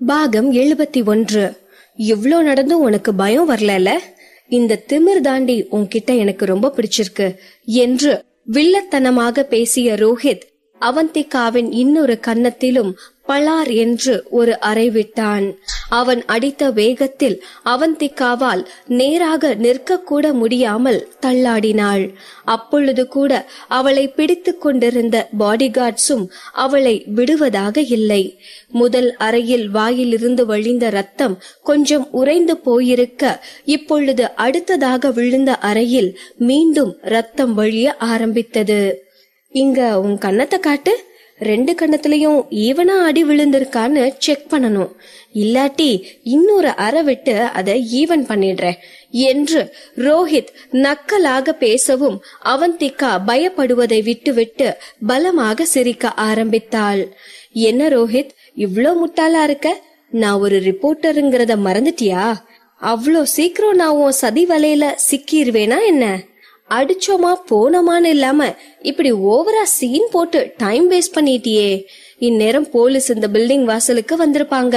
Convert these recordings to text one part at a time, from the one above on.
பாகம் 71. இவ்ளோ நடந்தும் உனக்கு பயம் வரல? இந்த திமிர் தாண்டி உன்கிட்ட எனக்கு ரொம்ப பிடிச்சிருக்கு என்று வில்லத்தனமாக பேசிய ரோஹித் அவந்திகாவின் இன்னொரு கன்னத்திலும் பளார் என்று ஒரு அறை விட்டான். அவன் அடித்த வேகத்தில் அவந்திகாவால் நேராக நிற்க கூட முடியாமல் தள்ளாடினாள். அப்பொழுது கூட அவளை பிடித்து கொண்டிருந்த பாடிகார்ட்ஸும் அவளை விடுவதாக இல்லை. முதல் அறையில் வாயிலிருந்து வழிந்த ரத்தம் கொஞ்சம் உறைந்து போயிருக்க, இப்பொழுது அடுத்ததாக விழுந்த அறையில் மீண்டும் ரத்தம் வழிய ஆரம்பித்தது. இங்க உன் கன்னத்தை காட்டு, 2 கன்னத்திலையும் ஈவனா அடி விழுந்திருக்கான்னு செக் பண்ணணும், இல்லாட்டி இன்னொரு அறை விட்டு அதை ஈவன் பண்ணிடுறேன் என்று ரோஹித் நக்கலாக பேசவும் அவந்திகா பயப்படுவதை விட்டுவிட்டு பலமாக சிரிக்க ஆரம்பித்தாள். என்ன ரோஹித், இவ்ளோ முட்டாளா இருக்க? நான் ஒரு ரிப்போர்ட்டருங்கிறத மறந்துட்டியா? அவ்ளோ சீக்கிரம் நான் உன் சதி வலையில சிக்கிருவேனா என்ன? அடிச்சோமா போனோமான்னு இல்லாம இப்படி ஓவரா சீன் போட்டு டைம் வேஸ்ட் பண்ணிட்டியே. இந்நேரம் போலீஸ் இந்த பில்டிங் வாசலுக்கு வந்திருப்பாங்க.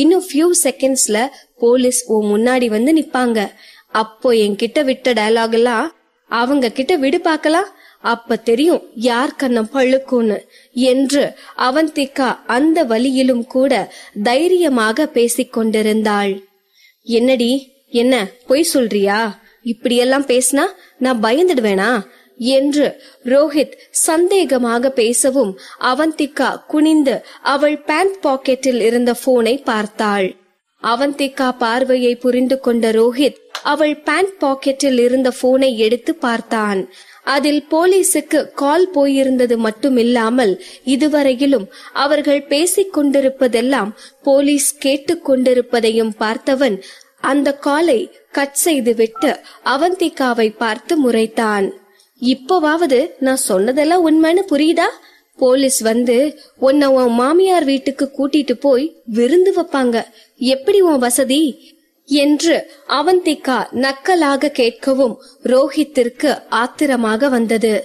இன்னும் ஃபியூ செகண்ட்ஸ்ல போலீஸ் உன் முன்னாடி வந்து நிப்பாங்க. அப்போ என்கிட்ட விட்ட டயலாக் எல்லாம் அவங்க கிட்ட விடு பாக்கலாம். அப்ப தெரியும் யார் கண்ணம் பழுக்கும்னு என்று அவந்திகா அந்த வழியிலும் கூட தைரியமாக பேசிக் கொண்டிருந்தாள். என்னடி, என்ன பொய் சொல்றியா? இப்படியெல்லாம் பேசினா நான் பயந்துடுவேனா என்று ரோஹித் சந்தேகமாக பேசவும் அவந்திகா குனிந்து அவள் பேண்ட் பாக்கெட்டில் இருந்த போனை பார்த்தாள். அவந்திகா பார்வையை புரிந்து கொண்ட ரோஹித் அவள் பேண்ட் பாக்கெட்டில் இருந்த போனை எடுத்து பார்த்தான். அதில் போலீசுக்கு கால் போயிருந்தது மட்டுமில்லாமல் இதுவரையிலும் அவர்கள் பேசிக் கொண்டிருப்பதெல்லாம் போலீஸ் கேட்டுக் கொண்டிருப்பதையும் பார்த்தவன் அந்த காலை கட் செய்து விட்டு அவந்திகாவை பார்த்து முறைத்தான். இப்போவாவது நான் சொன்னதெல்லாம் உண்மைன்னு புரியுதா? போலீஸ் வந்து உன்னை உன் மாமியார் வீட்டுக்கு கூட்டிட்டு போய் விருந்து வைப்பாங்க, எப்படி உன் வசதி என்று அவந்திகா நக்கலாக கேட்கவும் ரோஹித்திற்கு ஆத்திரமாக வந்தது.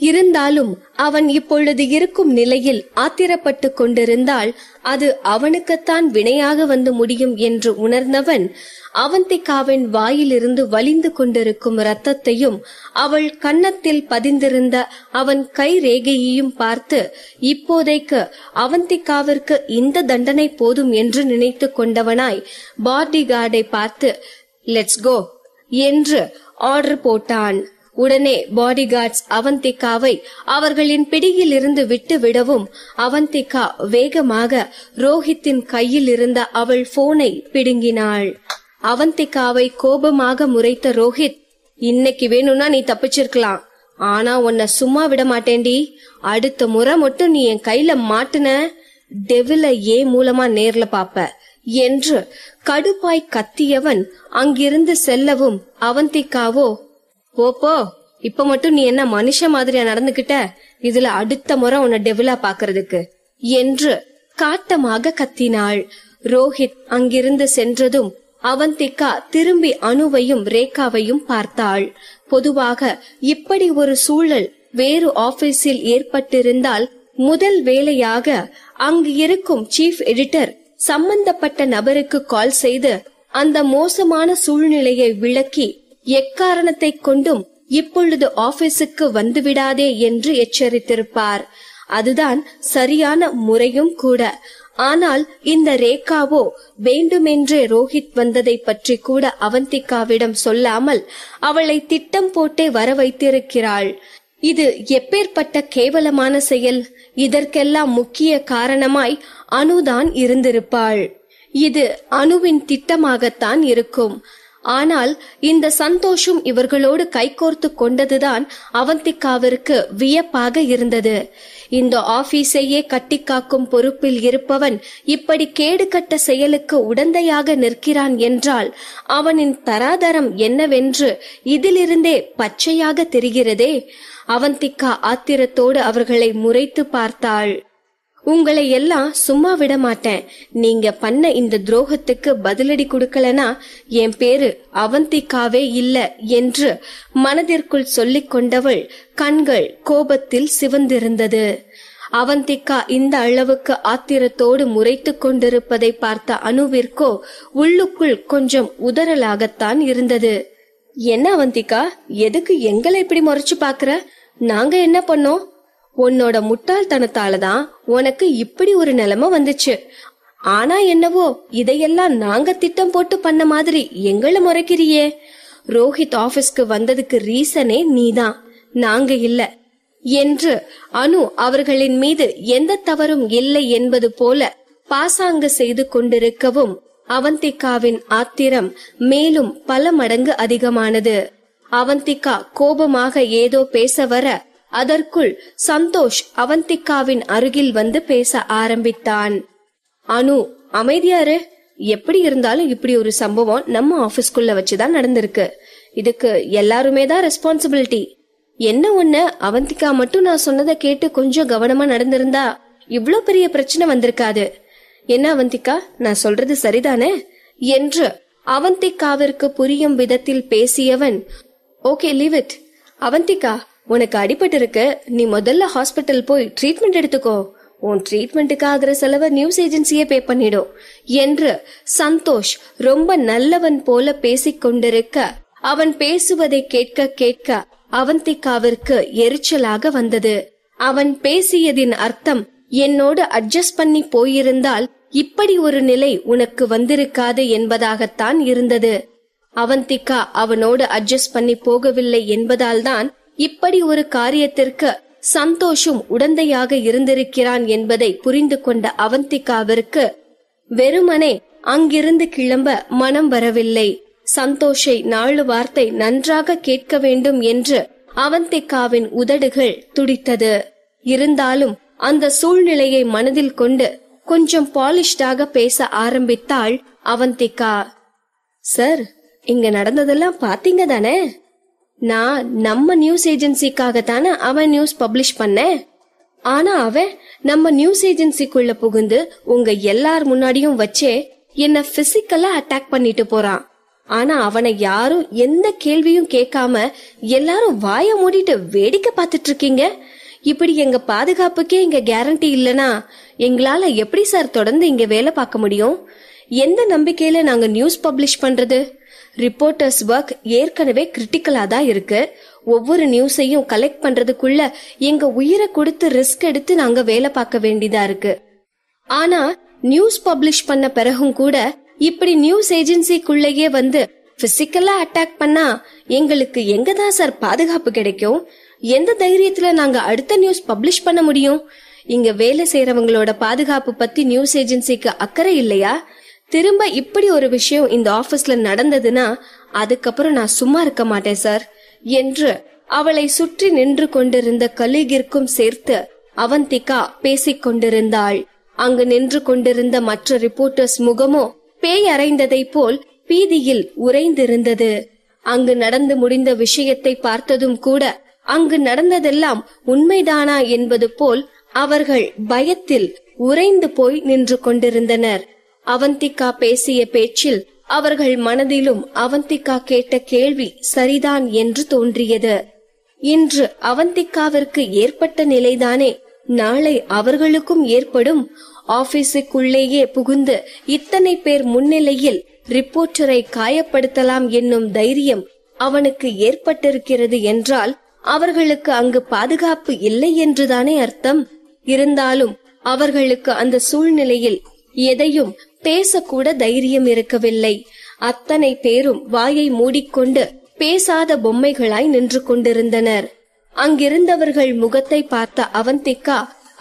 இருந்தாலும் அவன் இப்பொழுது இருக்கும் நிலையில் ஆத்திரப்பட்டு கொண்டிருந்தால் அது அவனுக்குத்தான் வினையாக வந்து முடியும் என்று உணர்ந்தவன் அவந்திகாவின் வாயிலிருந்து வலிந்து கொண்டிருக்கும் இரத்தத்தையும் அவள் கன்னத்தில் பதிந்திருந்த அவன் கை ரேகையையும் பார்த்து இப்போதைக்கு அவந்திகாவிற்கு இந்த தண்டனை போதும் என்று நினைத்து கொண்டவனாய் பாடிகார்டை பார்த்து லெட்ஸ் கோ என்று ஆர்டர் போட்டான். உடனே பாடிகார்ட்ஸ் அவந்திகாவை அவர்களின் பிடியில் இருந்து விட்டு விடவும் அவந்திகா வேகமாக ரோஹித்தின் கையில் இருந்த அவள் போனை பிடுங்கினாள். அவந்திகாவை கோபமாக முறைத்த ரோஹித், இன்னைக்கு வேணும்னா நீ தப்பிச்சிருக்கலாம், ஆனா உன்னை சும்மா விட மாட்டேன்டி. அடுத்த முறை மட்டும் நீ என் கையில மாட்டுன டெவில ஏன் மூலமா நேர்ல பாப்ப என்று கடுப்பாய் கத்தியவன் அங்கிருந்து செல்லவும் அவந்திகாவோ போப்போ, இப்ப மட்டும் நீ என்ன மனுஷ மாதிரியா நடந்துகிட்ட, இதுல அடுத்த முறை உன்னை டெவிலா பாக்குறதுக்கு என்று காட்டமாக கத்தினாள். ரோஹித் அங்கிருந்து சென்றதும் அவந்திகா திரும்பி அனுவையும் ரேகாவையும் பார்த்தாள். பொதுவாக இப்படி ஒரு சூழல் வேறு ஆபீஸில் ஏற்பட்டிருந்தால் முதல் வேலையாக அங்கு இருக்கும் சீஃப் எடிட்டர் சம்பந்தப்பட்ட நபருக்கு கால் செய்து அந்த மோசமான சூழ்நிலையை விளக்கி எக்காரணத்தை கொண்டும் இப்பொழுது ஆபீஸுக்கு வந்துவிடாதே என்று எச்சரித்திருப்பார். அதுதான் சரியான முறையும் கூட. ஆனால் இந்த ரேகாவோ வேண்டுமென்றே ரோஹித் வந்ததை பற்றி கூட அவந்திகாவிடம் சொல்லாமல் அவளை திட்டம் போட்டே வர வைத்திருக்கிறாள். இது எப்பேற்பட்ட கேவலமான செயல்! இதற்கெல்லாம் முக்கிய காரணமாய் அனுதான் இருந்திருப்பாள். இது அனுவின் திட்டமாகத்தான் இருக்கும். ஆனால் இந்த சந்தோஷம் இவர்களோடு கைகோர்த்து கொண்டதுதான் அவந்திகாவிற்கு வியப்பாக இருந்தது. இந்த ஆபீஸையே கட்டி காக்கும் பொறுப்பில் இருப்பவன் இப்படி கேடு கட்ட செயலுக்கு உடந்தையாக நிற்கிறான் என்றால் அவனின் தராதரம் என்னவென்று இதிலிருந்தே பச்சையாக தெரிகிறதே. அவந்திகா ஆத்திரத்தோடு அவர்களை முறைத்து பார்த்தாள். உங்களை எல்லாம் சும்மா விட மாட்டேன். நீங்க பண்ண இந்த துரோகத்துக்கு பதிலடி கொடுக்கலனா என் பேரு அவந்திகாவே இல்ல என்று மனதிற்குள் சொல்லிக் கொண்டவள் கண்கள் கோபத்தில் சிவந்திருந்தது. அவந்திகா இந்த அளவுக்கு ஆத்திரத்தோடு முறைத்து கொண்டிருப்பதை பார்த்த அனுவிற்கோ உள்ளுக்குள் கொஞ்சம் உதறலாகத்தான் இருந்தது. என்ன அவந்திகா, எதுக்கு எங்களை இப்படி முறைச்சு பாக்குற? நாங்க என்ன பண்ணோம்? உன்னோட முட்டாள்தனத்தாலதான் உனக்கு இப்படி ஒரு நிலைமை வந்துச்சு. ஆனா என்னவோ இதையெல்லாம் நாங்க திட்டம் போட்டு பண்ண மாதிரி எங்களை முறைக்கிறியே. ரோஹித் ஆபீஸ்க்கு வந்ததுக்கு ரீசனே நீதான், நாங்க இல்ல என்று அனு அவர்களின் மீது எந்த தவறும் இல்லை என்பது போல பாசாங்கு செய்து கொண்டிருக்கவும் அவந்திகாவின் ஆத்திரம் மேலும் பல மடங்கு அதிகமானது. அவந்திகா கோபமாக ஏதோ பேச வர அதற்குள் சந்தோஷ் அவந்திகாவின் அருகில் வந்து பேச ஆரம்பித்தான். அனு, அமைதியாரு. எப்படி இருந்தாலும் இப்படி ஒரு சம்பவம் நம்ம ஆபீஸ்க்குள்ள வச்சுதான் நடந்திருக்கு. இதுக்கு எல்லாருமே தான் ரெஸ்பான்சிபிலிட்டி. என்ன ஒண்ணு, அவந்திகா மட்டும் நான் சொன்னதை கேட்டு கொஞ்சம் கவனமா நடந்திருந்தா இவ்ளோ பெரிய பிரச்சனை வந்திருக்காது. என்ன அவந்திகா, நான் சொல்றது சரிதானே என்று அவந்திகாவிற்கு புரியும் விதத்தில் பேசியவன், ஓகே லீவ் இட். அவந்திகா, உனக்கு அடிபட்டு இருக்கு, நீ முதல்ல ஹாஸ்பிட்டல் போய் ட்ரீட்மெண்ட் எடுத்துக்கோ. உன் ட்ரீட்மெண்ட்டுக்கு ஆகிற செலவை நியூஸ் ஏஜென்சியே பே பண்ணிடும் என்று சந்தோஷ் ரொம்ப நல்லவன் போல பேசிக் கொண்டிருக்க அவன் பேசுவதை கேட்க கேட்க அவந்திகாவிற்கு எரிச்சலாக வந்தது. அவன் பேசியதின் அர்த்தம், என்னோடு அட்ஜஸ்ட் பண்ணி போயிருந்தால் இப்படி ஒரு நிலை உனக்கு வந்திருக்காது என்பதாகத்தான் இருந்தது. அவந்திகா அவனோடு அட்ஜஸ்ட் பண்ணி போகவில்லை என்பதால்தான் இப்படி ஒரு காரியத்திற்கு சந்தோஷும் உடந்தையாக இருந்திருக்கிறான் என்பதை புரிந்து கொண்ட அவந்திகாவிற்கு வெறுமனே அங்கிருந்து கிளம்ப மனம் வரவில்லை. சந்தோஷை 4 வார்த்தை நன்றாக கேட்க வேண்டும் என்று அவந்திகாவின் உதடுகள் துடித்தது. இருந்தாலும் அந்த சூழ்நிலையை மனதில் கொண்டு கொஞ்சம் பாலிஷ்டாக பேச ஆரம்பித்தாள் அவந்திகா. சார், இங்க நடந்ததெல்லாம் பாத்தீங்க தானே? நான் நம்ம நியூஸ் ஏஜென்சிக்காக தானே அவன் நியூஸ் பப்ளிஷ் பண்ணேன். ஆனா அவன் நம்ம நியூஸ் ஏஜென்சிக்குள்ள புகுந்து உங்க எல்லார் முன்னாடியும் வச்சே என்ன பிசிக்கலா அட்டாக் பண்ணிட்டு போறான். ஆனா அவனை யாரும் எந்த கேள்வியும் கேட்காம எல்லாரும் வாய மூடிட்டு வேடிக்கை பார்த்துட்டு இருக்கீங்க. இப்படி எங்க பாதுகாப்புக்கே இங்க கேரண்டி இல்லனா எங்களால எப்படி சார் தொடர்ந்து இங்க வேலை பார்க்க முடியும்? எந்த நம்பிக்கையில நாங்க நியூஸ் பப்ளிஷ் பண்றது? ரிப்போர்ட்டர்ஸ் ஒர்க் ஏற்கனவே கிரிட்டிக்கலா தான் இருக்கு. ஒவ்வொரு நியூஸையும் கலெக்ட் பண்றதுக்குள்ள எங்க உயிரை கொடுத்து ரிஸ்க் எடுத்து நாங்க வேலை பார்க்க வேண்டியதா இருக்கு. ஆனா நியூஸ் பப்ளிஷ் பண்ண பிறகும் கூட இப்படி நியூஸ் ஏஜென்சிக்குள்ளேயே வந்து பிசிக்கலா அட்டாக் பண்ணா எங்களுக்கு எங்கதான் சார் பாதுகாப்பு கிடைக்கும்? எந்த தைரியத்துல நாங்க அடுத்த நியூஸ் பப்ளிஷ் பண்ண முடியும்? இங்க வேலை செய்யறவங்களோட பாதுகாப்பு பத்தி நியூஸ் ஏஜென்சிக்கு அக்கறை இல்லையா? திரும்ப இப்படி ஒரு விஷயம் இந்த ஆபீஸ்ல நடந்ததுன்னா அதுக்கப்புறம் நான் சும்மா இருக்க மாட்டேன் சார் என்று அவளை சுற்றி நின்று கொண்டிருந்த கலீகிற்கும் சேர்த்து அவந்திகா பேசிக் கொண்டிருந்தாள். அங்கு நின்று கொண்டிருந்த மற்ற ரிப்போர்ட்டர்ஸ் முகமோ பேய் அறைந்ததை போல் பீதியில் உறைந்திருந்தது. அங்கு நடந்து முடிந்த விஷயத்தை பார்த்ததும் கூட அங்கு நடந்ததெல்லாம் உண்மைதானா என்பது போல் அவர்கள் பயத்தில் உறைந்து போய் நின்று கொண்டிருந்தனர். அவந்திகா பேசிய பேச்சில் அவர்கள் மனதிலும் அவந்திகா கேட்ட கேள்வி சரிதான் என்று தோன்றியது. இன்று அவந்திகாவிற்கு ஏற்பட்ட நிலைதானே நாளை அவர்களுக்கும் ஏற்படும். ஆபீஸுக்குள்ளேயே புகுந்து இத்தனை பேர் முன்னிலையில் ரிப்போர்ட்டரை காயப்படுத்தலாம் என்னும் தைரியம் அவனுக்கு ஏற்பட்டிருக்கிறது என்றால் அவர்களுக்கு அங்கு பாதுகாப்பு இல்லை என்றுதானே அர்த்தம். இருந்தாலும் அவர்களுக்கு அந்த சூழ்நிலையில் எதையும் பேசக்கூட தைரியம் இருக்கவில்லை. அத்தனை பேரும் வாயை மூடிக்கொண்டு பேசாத பொம்மைகளாய் நின்று கொண்டிருந்தனர். அங்கிருந்தவர்கள் முகத்தை பார்த்த அவந்திகா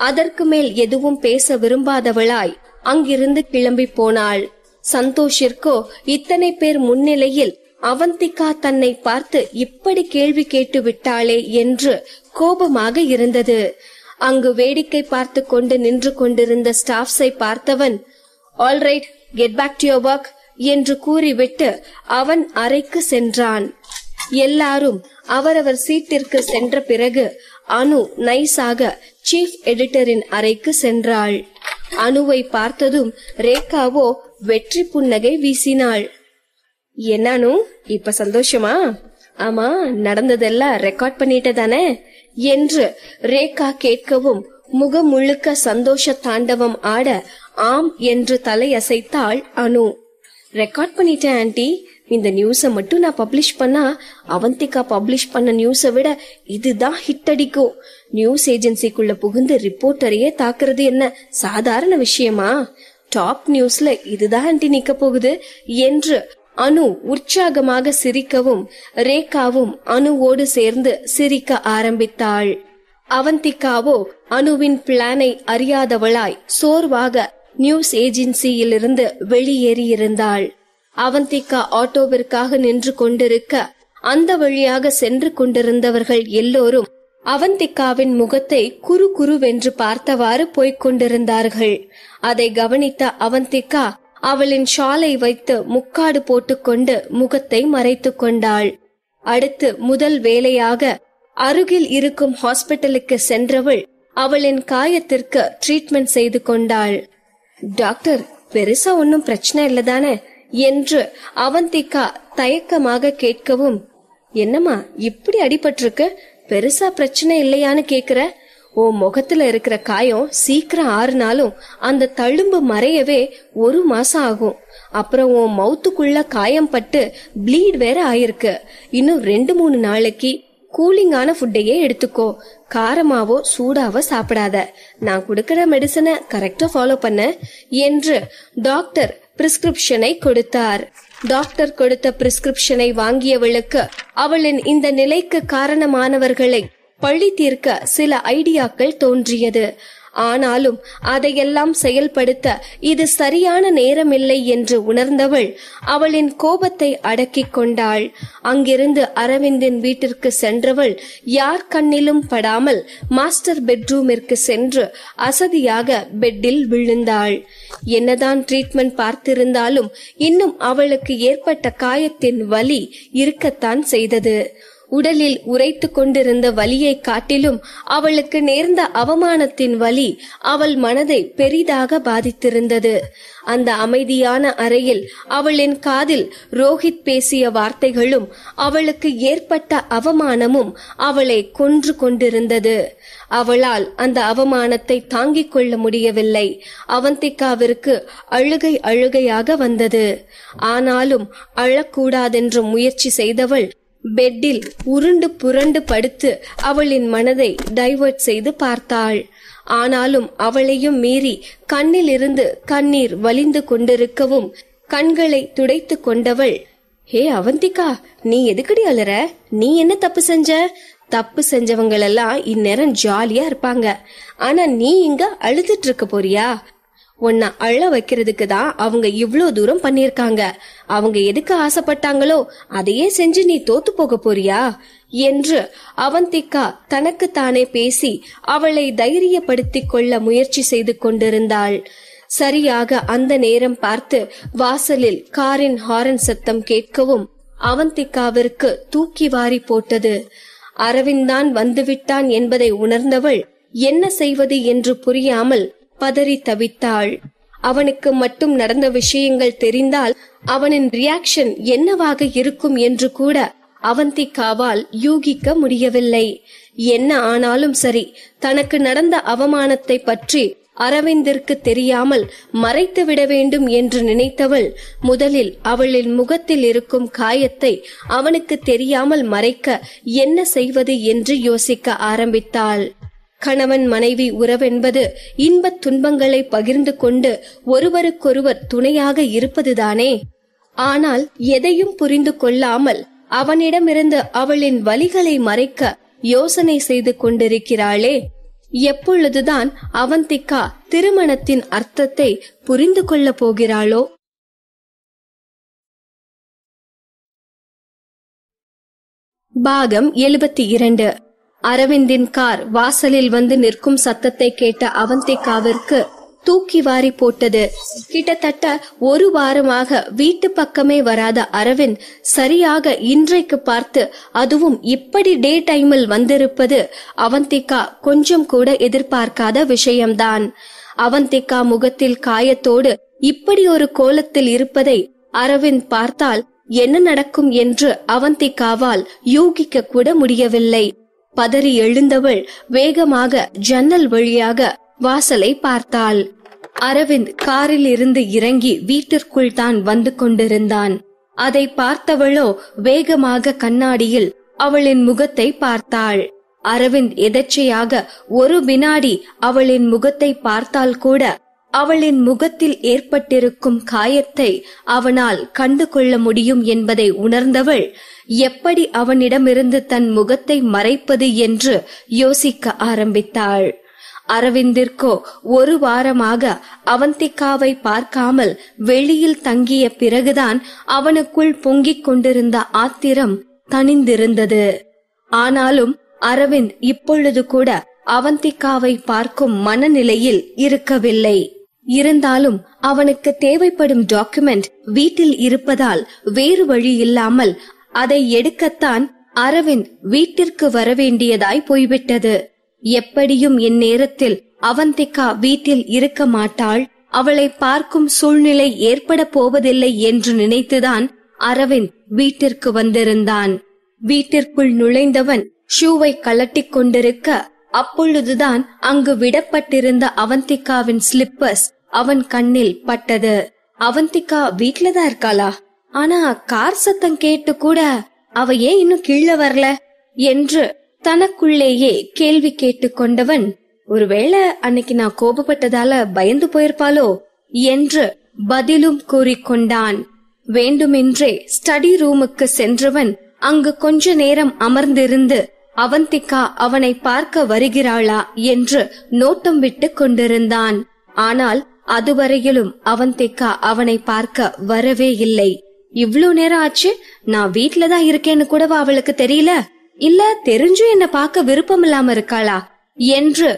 அதற்கு மேல் எதுவும் பேச விரும்பாதவளாய் அங்கிருந்து கிளம்பி போனாள். சந்தோஷிற்கோ இத்தனை பேர் முன்னிலையில் அவந்திகா தன்னை பார்த்து இப்படி கேள்வி கேட்டு விட்டாளே என்று கோபமாக இருந்தது. அங்கு வேடிக்கை பார்த்து கொண்டு நின்று கொண்டிருந்த ஸ்டாஃப்ஸை பார்த்தவன், alright, get back to your work என்று கூறிவிட்டு அவன் அறைக்கு சென்றான். எல்லாரும் அவரவர் சீட்டிற்கு சென்ற பிறகு அனு நைஸாக சீஃப் எடிட்டரின் அறைக்கு சென்றாள். அனுவை பார்த்ததும் ரேகாவோ வெற்றி புன்னகை வீசினாள். என்னன்னு இப்ப சந்தோஷமா? ஆமா, நடந்ததெல்லாம் ரெக்கார்ட் பண்ணிட்ட தானே என்று ரேகா கேட்கவும் முகம் முழுக்க சந்தோஷ தாண்டவம் ஆட ஆம் என்று தலையசைத்தாள் அனு. ரெக்கார்ட் பண்ணிட்டேன் ஆன்ட்டி. இந்த நியூஸ மட்டும் நான் பப்ளிஷ் பண்ணா அவந்திகா பப்ளிஷ் பண்ண நியூஸை விட இதுதான் ஹிட் அடிக்கும். நியூஸ் ஏஜென்சிக்குள்ள புகுந்து ரிப்போர்ட்டரையே தாக்குறது என்ன சாதாரண விஷயமா? டாப் நியூஸ்ல இதுதான் ஆன்ட்டி நிக்க போகுது என்று அனு உற்சாகமாக சிரிக்கவும் ரேகாவும் அனுவோடு சேர்ந்து சிரிக்க ஆரம்பித்தாள். அவந்திகாவோ அனுவின் பிளானை அறியாதவளாய் சோர்வாக நியூஸ் ஏஜென்சியிலிருந்து வெளியேறியிருந்தாள். அவந்திகா ஆட்டோவிற்காக நின்று கொண்டிருக்க அந்த வழியாக சென்று கொண்டிருந்தவர்கள் எல்லோரும் அவந்திகாவின் முகத்தை குறு குருவென்று பார்த்தவாறு போய்க் கொண்டிருந்தார்கள். அதை கவனித்த அவந்திகா அவளின் ஷாலை வைத்து முக்காடு போட்டுக்கொண்டு முகத்தை மறைத்துக் கொண்டாள். அடுத்து முதல் வேலையாக அருகில் இருக்கும் ஹாஸ்பிட்டலுக்கு சென்றவள் அவளின் காயத்திற்கு ட்ரீட்மெண்ட் செய்து கொண்டாள். டாக்டர், பெருசா ஒன்னும் பிரச்சனை இல்லதானே என்று அவந்திகா தயக்கமாக கேட்கவும், என்னம்மா இப்படி அடிபட்டிருக்கு, பெருசா பிரச்சனை இல்லையான்னு கேக்குற? உன் முகத்துல இருக்கிற காயம் சீக்கிரம் ஆறுனாலும் அந்த தழும்பு மறையவே 1 மாசம் ஆகும். அப்புறம் உன் மவுத்துக்குள்ள காயம் பட்டு ப்ளீட் வேற ஆயிருக்கு. இன்னும் 2-3 நாளைக்கு கூலிங்கான ஃபுட்டையே எடுத்துக்கோ. காரமாவோ சூடாவோ சாப்பிடாத. நான் கொடுக்கிற மெடிசனை கரெக்டா ஃபாலோ பண்ண என்று டாக்டர் பிரிஸ்கிரிப்ஷனை கொடுத்தார். டாக்டர் கொடுத்த பிரிஸ்கிரிப்ஷனை வாங்கியவளுக்கு அவளின் இந்த நிலைக்கு காரணமானவர்களை பழி தீர்க்க சில ஐடியாக்கள் தோன்றியது. ஆனாலும் அதையெல்லாம் செயல்படுத்த இது சரியான நேரமில்லை என்று உணர்ந்தவள் அவளின் கோபத்தை அடக்கிக் கொண்டாள். அங்கிருந்து அரவிந்தின் வீட்டிற்கு சென்றவள் யார் கண்ணிலும் படாமல் மாஸ்டர் பெட்ரூமிற்கு சென்று அசதியாக பெட்டில் விழுந்தாள். என்னதான் ட்ரீட்மெண்ட் பார்த்திருந்தாலும் இன்னும் அவளுக்கு ஏற்பட்ட காயத்தின் வலி இருக்கத்தான் செய்தது. உடலில் உரைத்து கொண்டிருந்த வலியை காட்டிலும் அவளுக்கு நேர்ந்த அவமானத்தின் வலி அவள் மனதை பெரிதாக பாதித்திருந்தது. அந்த அமைதியான அறையில் அவளின் காதில் ரோஹித் பேசிய வார்த்தைகளும் அவளுக்கு ஏற்பட்ட அவமானமும் அவளை கொன்று கொண்டிருந்தது. அவளால் அந்த அவமானத்தை தாங்கிக் கொள்ள முடியவில்லை. அவந்திகாவிற்கு அழுகையாக வந்தது. ஆனாலும் அழக்கூடாதென்று முயற்சி செய்தவள் பெட்டில் உருண்டு புரண்டு படுத்து அவளின் மனதை டைவர்ட் செய்து பார்த்தாள். ஆனாலும் அவளையும் மீறி கண்ணில் இருந்து கண்ணீர் வலிந்து கொண்டிருக்கவும் கண்களை துடைத்து கொண்டவள், ஹே அவந்திகா, நீ எதுக்கடி அழற? நீ என்ன தப்பு செஞ்ச? தப்பு செஞ்சவங்களெல்லாம் இந்நேரம் ஜாலியா இருப்பாங்க. ஆனா நீ இங்க அழுதுட்டு இருக்க போறியா? உன்னை அழ வைக்கிறதுக்கு தான் அவங்க இவ்ளோ தூரம் பண்ணிருக்காங்க. அவங்க எதுக்கு ஆசைப்பட்டாங்களோ அதையே செஞ்சு நீ தோத்து போக போறியா என்று அவந்திகா தனக்கு தானே பேசி அவளை தைரியப்படுத்திக் கொள்ள முயற்சி செய்து கொண்டிருந்தாள். சரியாக அந்த நேரம் பார்த்து வாசலில் காரின் ஹாரன் சத்தம் கேட்கவும் அவந்திகாவிற்கு தூக்கி வாரி போட்டது. அரவிந்த் தான் வந்துவிட்டான் என்பதை உணர்ந்தவள் என்ன செய்வது என்று புரியாமல் பதறி தவித்தாள். அவனுக்கு மட்டும் நடந்த விஷயங்கள் தெரிந்தால் அவனின் ரியாக்ஷன் என்னவாக இருக்கும் என்று கூட அவந்திகாவால் யூகிக்க முடியவில்லை. என்ன ஆனாலும் சரி, தனக்கு நடந்த அவமானத்தை பற்றி அரவிந்திற்கு தெரியாமல் மறைத்து விட வேண்டும் என்று நினைத்தவள் முதலில் அவளின் முகத்தில் இருக்கும் காயத்தை அவனுக்கு தெரியாமல் மறைக்க என்ன செய்வது என்று யோசிக்க ஆரம்பித்தாள். கணவன் மனைவி உறவென்பது இன்பத் துன்பங்களை பகிர்ந்து கொண்டு ஒருவருக்கொருவர் துணையாக இருப்பதுதானே. ஆனால் எதையும் புரிந்து கொள்ளாமல் அவனிடமிருந்து அவளின் வலிகளை மறைக்க யோசனை செய்து கொண்டிருக்கிறாளே. எப்பொழுதுதான் அவந்திகா திருமணத்தின் அர்த்தத்தை புரிந்து கொள்ள போகிறாளோ? பாகம் 72. அரவிந்தின் கார் வாசலில் வந்து நிற்கும் சத்தத்தை கேட்ட அவந்திகாவிற்கு தூக்கி வாரி போட்டது. கிட்டத்தட்ட 1 வாரமாக வீட்டு பக்கமே வராத அரவிந்த் சரியாக இன்றைக்கு பார்த்து, அதுவும் இப்படி டே டைமில் வந்திருப்பது அவந்திகா கொஞ்சம் கூட எதிர்பார்க்காத விஷயம்தான். அவந்திகா முகத்தில் காயத்தோடு இப்படி ஒரு கோலத்தில் இருப்பதை அரவிந்த் பார்த்தால் என்ன நடக்கும் என்று அவந்திகாவால் யூகிக்க கூட முடியவில்லை. பதறி எழுந்தவள் வேகமாக ஜன்னல் வழியாக வாசலை பார்த்தாள். அரவிந்த் காரில் இருந்து இறங்கி வீட்டிற்குள் தான் வந்து கொண்டிருந்தான். அதை பார்த்தவளோ வேகமாக கண்ணாடியில் அவளின் முகத்தை பார்த்தாள். அரவிந்த் எதர்ச்சையாக ஒரு வினாடி அவளின் முகத்தை பார்த்தால் கூட அவளின் முகத்தில் ஏற்பட்டிருக்கும் காயத்தை அவனால் கண்டு கொள்ள முடியும் என்பதை உணர்ந்தவள் எப்படி அவனிடமிருந்து தன் முகத்தை மறைப்பது என்று யோசிக்க ஆரம்பித்தாள். அரவிந்திற்கோ ஒரு வாரமாக அவந்திகாவை பார்க்காமல் வெளியில் தங்கிய பிறகுதான் அவனுக்குள் பொங்கிக் கொண்டிருந்த ஆத்திரம் தணிந்திருந்தது. ஆனாலும் அரவிந்த் இப்பொழுது கூட அவந்திகாவை பார்க்கும் மனநிலையில் இருக்கவில்லை. இருந்தாலும் அவனுக்கு தேவைப்படும் டாக்குமெண்ட் வீட்டில் இருப்பதால் வேறு வழி இல்லாமல் அதை எடுக்கத்தான் அரவிந்த் வீட்டிற்கு வரவேண்டியதாய் போய்விட்டது. எப்படியும் இந்நேரத்தில் அவந்திகா வீட்டில் இருக்க மாட்டாள், அவளை பார்க்கும் சூழ்நிலை ஏற்பட போவதில்லை என்று நினைத்துதான் அரவிந்த் வீட்டிற்கு வந்திருந்தான். வீட்டிற்குள் நுழைந்தவன் ஷூவை கலட்டிக் கொண்டிருக்க அப்பொழுதுதான் அங்கு விடப்பட்டிருந்த அவந்திகாவின் ஸ்லிப்பர்ஸ் அவன் கண்ணில் பட்டது. அவந்திகா வீட்லதான் இருக்காளா? ஆனா கார் சத்தம் கேட்டு கூட அவ ஏன் இன்னும் கீழே வரல என்று தனக்குள்ளேயே கேள்வி கேட்டுக் கொண்டவன், ஒருவேளை அன்னைக்கு நான் கோபப்பட்டதால பயந்து போயிருப்பாளோ என்று பதிலும் கூறிக்கொண்டான். வேண்டுமென்றே ஸ்டடி ரூமுக்கு சென்றவன் அங்கு கொஞ்ச நேரம் அமர்ந்திருந்து அவந்திகா அவனை பார்க்க வருகிறாளா என்று நோட்டம் விட்டு கொண்டிருந்தான். ஆனால் அதுவரையிலும் அவந்திகா அவனை பார்க்க வரவே இல்லை. இவ்ளோ நேரம் ஆச்சு, நான் வீட்லதான் இருக்கேன்னு கூடவா அவளுக்கு தெரியல? இல்ல தெரிஞ்சும் என்ன பார்க்க விருப்பம் இல்லாம இருக்காளா என்று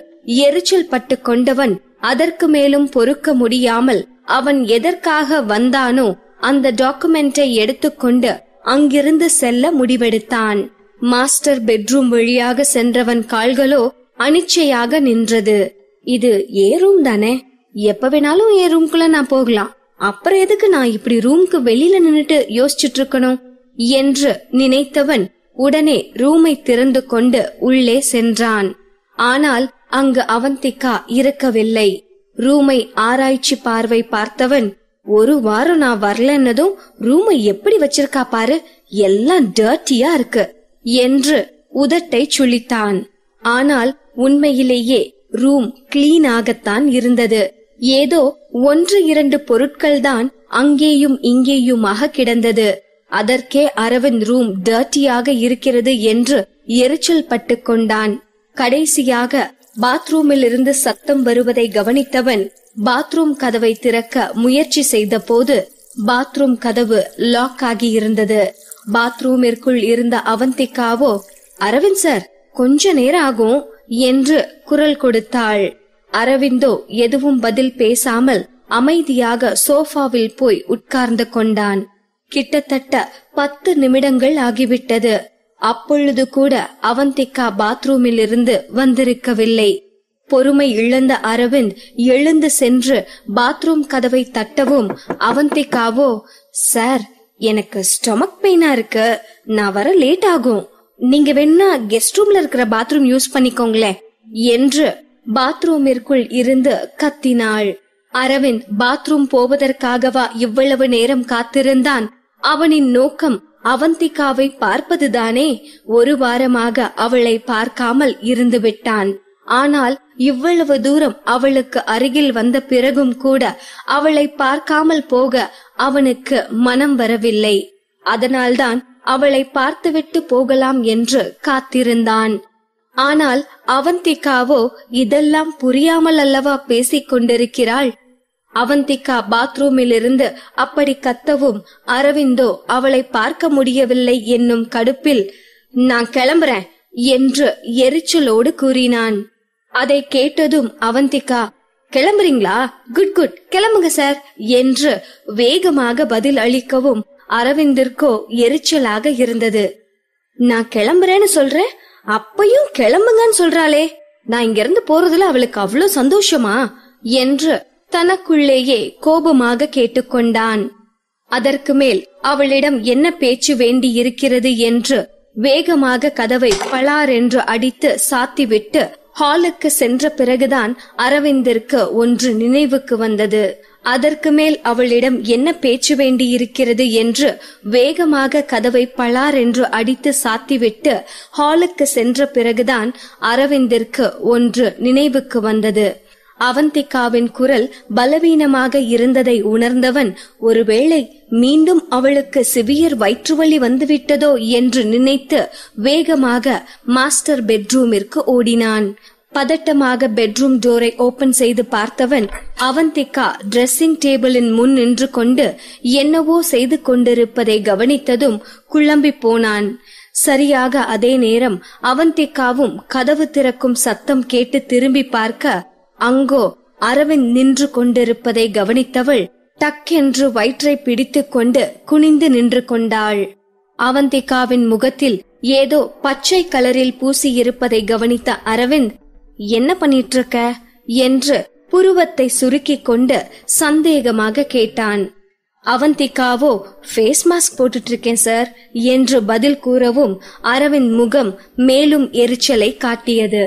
எரிச்சல் பட்டு கொண்டவன் அதற்கு மேலும் பொறுக்க முடியாமல் அவன் எதற்காக வந்தானோ அந்த டாக்குமெண்டை எடுத்துக்கொண்டு அங்கிருந்து செல்ல முடிவெடுத்தான். மாஸ்டர் பெட்ரூம் வழியாக சென்றவன் கால்களோ அனிச்சையாக நின்றது. இது ஏ ரூம் தானே, எப்ப வேணாலும் ஏ ரூம்குள்ள நான் போகலாம், அப்புறம் எதுக்கு நான் இப்படி ரூம்க்கு வெளியில நின்னுட்டு யோசிச்சுட்டு இருக்கணும் என்று நினைத்தவன் உடனே ரூமை திறந்து கொண்டு உள்ளே சென்றான். ஆனால் அங்கு அவந்திகா இருக்கவில்லை. ரூமை ஆராய்ச்சி பார்வை பார்த்தவன், ஒரு வாரம் நான் வரலன்னதும் ரூமை எப்படி வச்சிருக்கா பாரு, எல்லாம் டர்ட்டியா இருக்கு என்று உதட்டை சுளித்தான். ஆனால் உண்மையிலேயே ரூம் கிளீனாகத்தான் இருந்தது. ஏதோ 1-2 பொருட்கள் தான் அங்கேயும் இங்கேயுமாக கிடந்தது. அதற்கே அரவிந்த் ரூம் டர்ட்டியாக இருக்கிறது என்று எரிச்சல் பட்டு கொண்டான். கடைசியாக பாத்ரூமில் இருந்து சத்தம் வருவதை கவனித்தவன் பாத்ரூம் கதவை திறக்க முயற்சி செய்த போது பாத்ரூம் கதவு லாக் ஆகி இருந்தது. பாத்ரூமிற்குள் இருந்த அவந்திகாவோ, அரவிந்த் சார் கொஞ்ச நேரம் ஆகும் என்று குரல் கொடுத்தாள். அரவிந்தோ எதுவும் பதில் பேசாமல் அமைதியாக சோஃபாவில் போய் உட்கார்ந்து கொண்டான். கிட்டத்தட்ட 10 நிமிடங்கள் ஆகிவிட்டது. அப்பொழுது கூட அவந்திகா பாத்ரூமில் இருந்து வந்திருக்கவில்லை. பொறுமை இழந்த அரவிந்த் எழுந்து சென்று பாத்ரூம் கதவை தட்டவும் அவந்திகாவோ, சார் எனக்கு ஸ்டொமக் பெயினா இருக்கு, நான் வர லேட் ஆகும், நீங்க வேணா கெஸ்ட் ரூம்ல இருக்கிற பாத்ரூம் யூஸ் பண்ணிக்கோங்களேன் என்று பாத்ரூமிற்குள் இருந்து கத்தினாள். அரவிந்த் பாத்ரூம் போவதற்காகவா இவ்வளவு நேரம் காத்திருந்தான்? அவனின் நோக்கம் அவந்திகாவை பார்ப்பதுதானே. ஒரு வாரமாக அவளை பார்க்காமல் இருந்து விட்டான். ஆனால் இவ்வளவு தூரம் அவளுக்கு அருகில் வந்த பிறகும் கூட அவளை பார்க்காமல் போக அவனுக்கு மனம் வரவில்லை. அதனால்தான் அவளை பார்த்துவிட்டு போகலாம் என்று காத்திருந்தான். ஆனால் அவந்திகாவோ இதெல்லாம் புரியாமல் அல்லவா பேசிக் கொண்டிருக்கிறாள். அவந்திகா பாத்ரூமில் இருந்து அப்படி கத்தவும் அரவிந்தோ அவளை பார்க்க முடியவில்லை என்னும் கடுப்பில், நான் கிளம்புறேன் என்று எரிச்சலோடு கூறினான். அதை கேட்டதும் அவந்திகா, கிளம்புறீங்களா? குட் குட், கிளம்புங்க சார் என்று வேகமாக பதில் அளிக்கவும் அரவிந்திற்கோ எரிச்சலாக இருந்தது. நான் கிளம்புறேன்னு சொல்றேன், அப்பையும் கிளம்புங்கன்னு சொல்றாளே, நான் இங்க இருந்து போறதுல அவளுக்கு அவ்வளவு சந்தோஷமா என்று தனக்குள்ளேயே கோபமாக கேட்டுக்கொண்டான். அதற்கு மேல் அவளிடம் என்ன பேச்சு வேண்டி இருக்கிறது என்று வேகமாக கதவை பளார் என்று அடித்து சாத்திவிட்டு ஹாலுக்கு சென்ற பிறகுதான் அரவிந்திற்கு ஒன்று நினைவுக்கு வந்தது. அதற்கு மேல் அவளிடம் என்ன பேச்சு வேண்டியிருக்கிறது என்று வேகமாக கதவை பளார் என்று அடித்து சாத்திவிட்டு ஹாலுக்கு சென்ற பிறகுதான் அரவிந்திற்கு ஒன்று நினைவுக்கு வந்தது. அவந்திகாவின் குரல் பலவீனமாக இருந்ததை உணர்ந்தவன் ஒருவேளை மீண்டும் அவளுக்கு சிவியர் வயிற்றுவலி வந்துவிட்டதோ என்று நினைத்து வேகமாக மாஸ்டர் பெட்ரூமிற்கு ஓடினான். பதட்டமாக பெட்ரூம் டோரை ஓபன் செய்து பார்த்தவன் அவந்திகா டிரெஸ்ஸிங் டேபிளின் முன் நின்று கொண்டு என்னவோ செய்து கொண்டிருப்பதை கவனித்ததும் குழம்பி போனான். சரியாக அதே நேரம் அவந்திகாவும் கதவு திறக்கும் சத்தம் கேட்டு திரும்பி பார்க்க அங்கோ அரவிந்த் நின்று கொண்டிருப்பதை கவனித்தவள் டக்கென்று வயிற்றை பிடித்துக் கொண்டு குனிந்து நின்று கொண்டாள். அவந்திகாவின் முகத்தில் ஏதோ பச்சை கலரில் பூசியிருப்பதை கவனித்த அரவிந்த், என்ன பண்ணிட்டு இருக்க என்று புருவத்தை சுருக்கிக் கொண்டு சந்தேகமாக கேட்டான். அவந்திகாவோ ஃபேஸ் மாஸ்க் போட்டுட்டு இருக்கேன் சார் என்று பதில் கூறவும் அரவிந்த் முகம் மேலும் எரிச்சலை காட்டியது.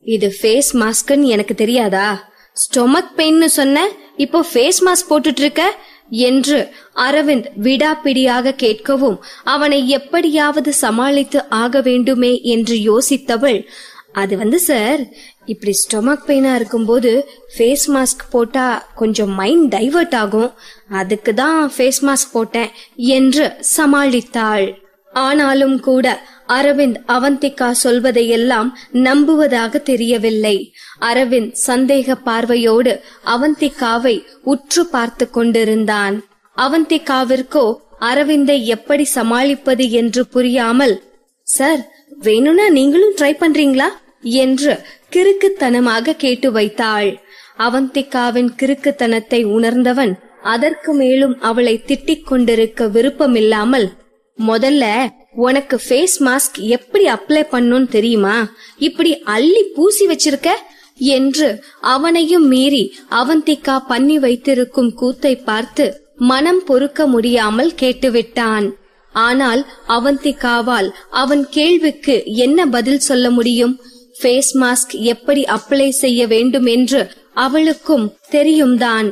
இது ஃபேஸ் மாஸ்க்னு எனக்கு தெரியாதா? ஸ்டொமக் பெயின்னு சொன்ன, இப்போ ஃபேஸ் மாஸ்க் போட்டுட்டு இருக்க என்று அரவிந்த் விடாப்பிடியாக கேட்கவும் அவனை எப்படியாவது சமாளித்து ஆக வேண்டுமே என்று யோசித்தவள், அது சார், இப்படி ஸ்டொமக் பெயினா இருக்கும்போது ஃபேஸ் மாஸ்க் போட்டா கொஞ்சம் மைண்ட் டைவர்ட் ஆகும், அதுக்கு தான் ஃபேஸ் மாஸ்க் போட்டேன் என்று சமாளித்தாள். ஆனாலும் கூட அரவிந்த் அவந்திகா சொல்வதையெல்லாம் நம்புவதாக தெரியவில்லை. அரவிந்த் சந்தேக பார்வையோடு அவந்திகாவை உற்று பார்த்து கொண்டிருந்தான். அவந்திகாவிற்கோ அரவிந்தை எப்படி சமாளிப்பது என்று புரியாமல், சார் வேணும்னா நீங்களும் ட்ரை பண்றீங்களா என்று கிறுக்குத்தனமாக கேட்டு வைத்தாள். அவந்திகாவின் கிறுக்குத்தனத்தை உணர்ந்தவன் அதற்கு மேலும் அவளை திட்டிக் கொண்டிருக்க விருப்பமில்லாமல், முதல்ல உனக்கு ஃபேஸ் மாஸ்க் எப்படி அப்ளை பண்ணணும் தெரியுமா? இப்படி அள்ளி பூசி வச்சிருக்க என்று அவனையும் மீறி அவந்திகா பண்ணி வைத்திருக்கும் கூத்தை பார்த்து மனம் பொறுக்க முடியாமல் கேட்டுவிட்டான். ஆனால் அவந்திகாவால் அவன் கேள்விக்கு என்ன பதில் சொல்ல முடியும்? ஃபேஸ் மாஸ்க் எப்படி அப்ளை செய்ய வேண்டும் என்று அவளுக்கும் தெரியும் தான்.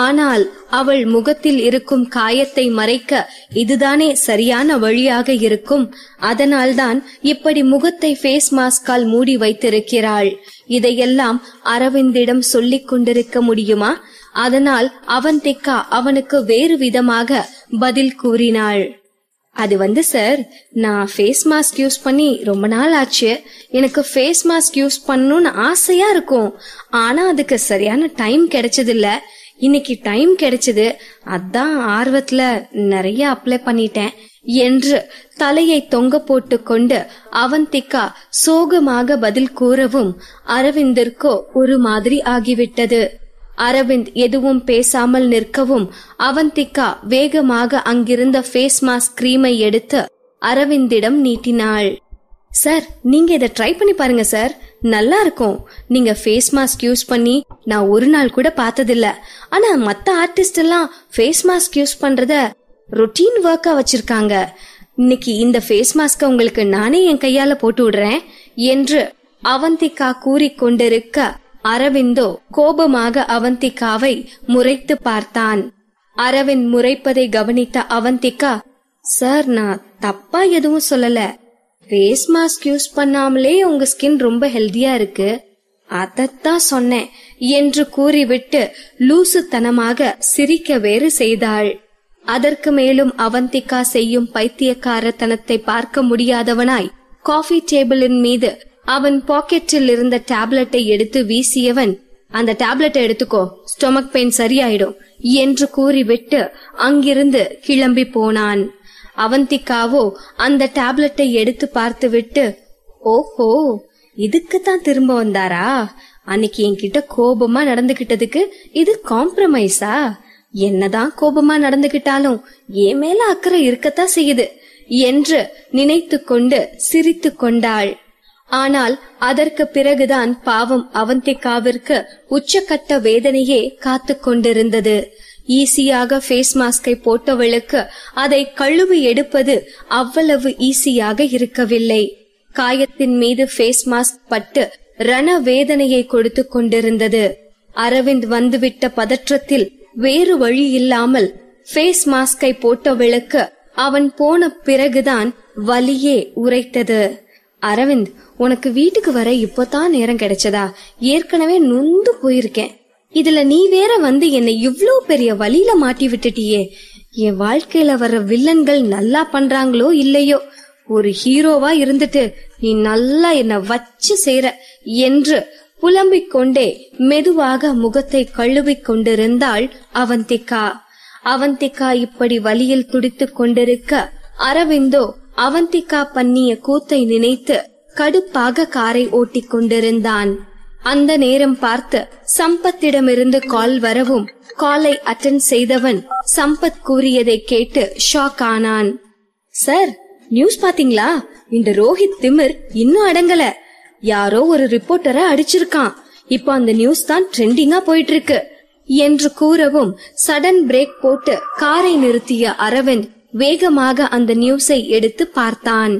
ஆனால் அவள் முகத்தில் இருக்கும் காயத்தை மறைக்க இதுதானே சரியான வழியாக இருக்கும். அதனால்தான் இப்படி முகத்தை ஃபேஸ் மாஸ்கால் மூடி வைத்திருக்கிறாள். இதையெல்லாம் அரவிந்திடம் சொல்லிக் கொண்டிருக்க முடியுமா? அதனால் அவந்திகா அவனுக்கு வேறு விதமாக பதில் கூறினாள். அது சார், நான் ஃபேஸ் மாஸ்க் யூஸ் பண்ணி ரொம்ப நாள் ஆச்சு. எனக்கு ஃபேஸ் மாஸ்க் யூஸ் பண்ணணும்னு ஆசையா இருக்கும். ஆனா அதுக்கு சரியான டைம் கிடைச்சதில்ல. இன்னைக்கு டைம் கிடைச்சது, அதான் ஆர்வத்துல நிறைய அப்ளை பண்ணிட்டேன் என்று தலையை தொங்க போட்டு கொண்டு அவந்திகா சோகமாக பதில் கூறவும் அரவிந்திற்கோ ஒரு மாதிரி ஆகிவிட்டது. அரவிந்த் எதுவும் பேசாமல் நிற்கவும் அவந்திகா வேகமாக அங்கிருந்த ஃபேஸ் மாஸ்க் கிரீமை எடுத்து அரவிந்திடம் நீட்டினாள். சார், நீங்க இதை ட்ரை பண்ணி பாருங்க சார், நல்லா இருக்கும். நீங்க ஃபேஸ் மாஸ்க் யூஸ் பண்ணி நான் ஒரு நாள் கூட பார்த்ததில்ல. ஆனா மத்த ஆர்டிஸ்ட் எல்லாம் ஃபேஸ் மாஸ்க் யூஸ் பண்றத ரொட்டீன் ஒர்க்கா வச்சிருக்காங்க. இன்னைக்கு இந்த ஃபேஸ் மாஸ்க உங்களுக்கு நானே என் கையால போட்டு விடுறேன் என்று அவந்திகா கூறிக்கொண்டிருக்க அரவிந்தோ கோபமாக அவந்திகாவை முறைத்து பார்த்தான். அரவிந்த் முறைப்பதை கவனித்த அவந்திகா, சார் நான் தப்பா எதுவும் சொல்லல. ஃபேஸ் மாஸ்க் யூஸ் பண்ணாமலே உங்க ஸ்கின் ரொம்ப ஹெல்தியா இருக்கு, அதத்தான் சொன்னேன் என்று கூறிவிட்டு லூசுத்தனமாக சிரிக்க வேறு செய்தாள். அதற்கு மேலும் அவந்திகா செய்யும் பைத்தியக்காரத்தனத்தை பார்க்க முடியாதவனாய் காஃபி டேபிளின் மீது அவன் பாக்கெட்டில் இருந்த டேப்லெட்டை எடுத்து வீசியவன், அந்த டேப்லெட்டை எடுத்துக்கோ, ஸ்டொமக் பெயின் சரியாயிடும் என்று கூறிவிட்டு அங்கிருந்து கிளம்பி போனான். அவந்திகாவோ அந்த டேப்லெட்டை எடுத்து பார்த்துவிட்டு, ஓஹோ இதுக்குத்தான் திரும்ப வந்தாரா? அன்னைக்கு என்கிட்ட கோபமா நடந்துகிட்டதுக்கு இது காம்ப்ரமைஸா? என்னதான் கோபமா நடந்துகிட்டாலும் என் மேல அக்கறை இருக்கத்தான் செய்யுது என்று நினைத்து கொண்டு சிரித்து கொண்டாள். ஆனால் அதற்கு பிறகுதான் பாவம் அவந்திகாவிற்கு உச்சக்கட்ட வேதனையே காத்து கொண்டிருந்தது. ஈஸியாக ஃபேஸ் மாஸ்கை போட்டவளுக்கு அதை கழுவி எடுப்பது அவ்வளவு ஈஸியாக இருக்கவில்லை. காயத்தின் மீது ஃபேஸ் மாஸ்க் பட்டு ரண வேதனையை கொடுத்து கொண்டிருந்தது. அரவிந்த் வந்துவிட்ட பதற்றத்தில் வேறு வழி இல்லாமல் ஃபேஸ் மாஸ்கை போட்டவளுக்கு அவன் போன பிறகுதான் வலியே உரைத்தது. அரவிந்த், உனக்கு வீட்டுக்கு வர இப்பதான் நேரம் கிடைச்சதா? ஏற்கனவே நொந்து போயிருக்கேன். இதுல நீ வேற வந்து என்னை இவ்ளோ பெரிய வலியில மாட்டி விட்டுட்டியே. என் வாழ்க்கையில வர்ற வில்லன்கள் நல்லா பண்றாங்களோ இல்லையோ, ஒரு ஹீரோவா இருந்துட்டு நீ நல்லா என்ன வச்சு செய்ற என்று புலம்பிக் கொண்டே மெதுவாக முகத்தை கழுவிக் கொண்டிருந்தாள் அவந்திகா. அவந்திகா இப்படி வலியில் துடித்துக் கொண்டிருக்க அரவிந்தோ அவந்திகா பண்ணிய கூத்தை நினைத்து கடுப்பாக காரை ஓட்டிக் கொண்டிருந்தான். அந்த நேரம் பார்த்து சம்பத்திடமிருந்து கால் வரவும் காலை அட்டெண்ட் செய்தவன் சம்பத் கூறியதை கேட்டு ஷாக் ஆனான். சார், நியூஸ் பாத்தீங்களா? இந்த ரோஹித் திமிர் இன்னும் அடங்கல. யாரோ ஒரு ரிப்போர்ட்டரை அடிச்சிருக்கான். இப்போ அந்த நியூஸ் தான் ட்ரெண்டிங்கா போயிட்டு இருக்கு என்று கூறவும் சடன் பிரேக் போட்டு காரை நிறுத்திய அரவிந்த் வேகமாக அந்த நியூஸை எடுத்து பார்த்தான்.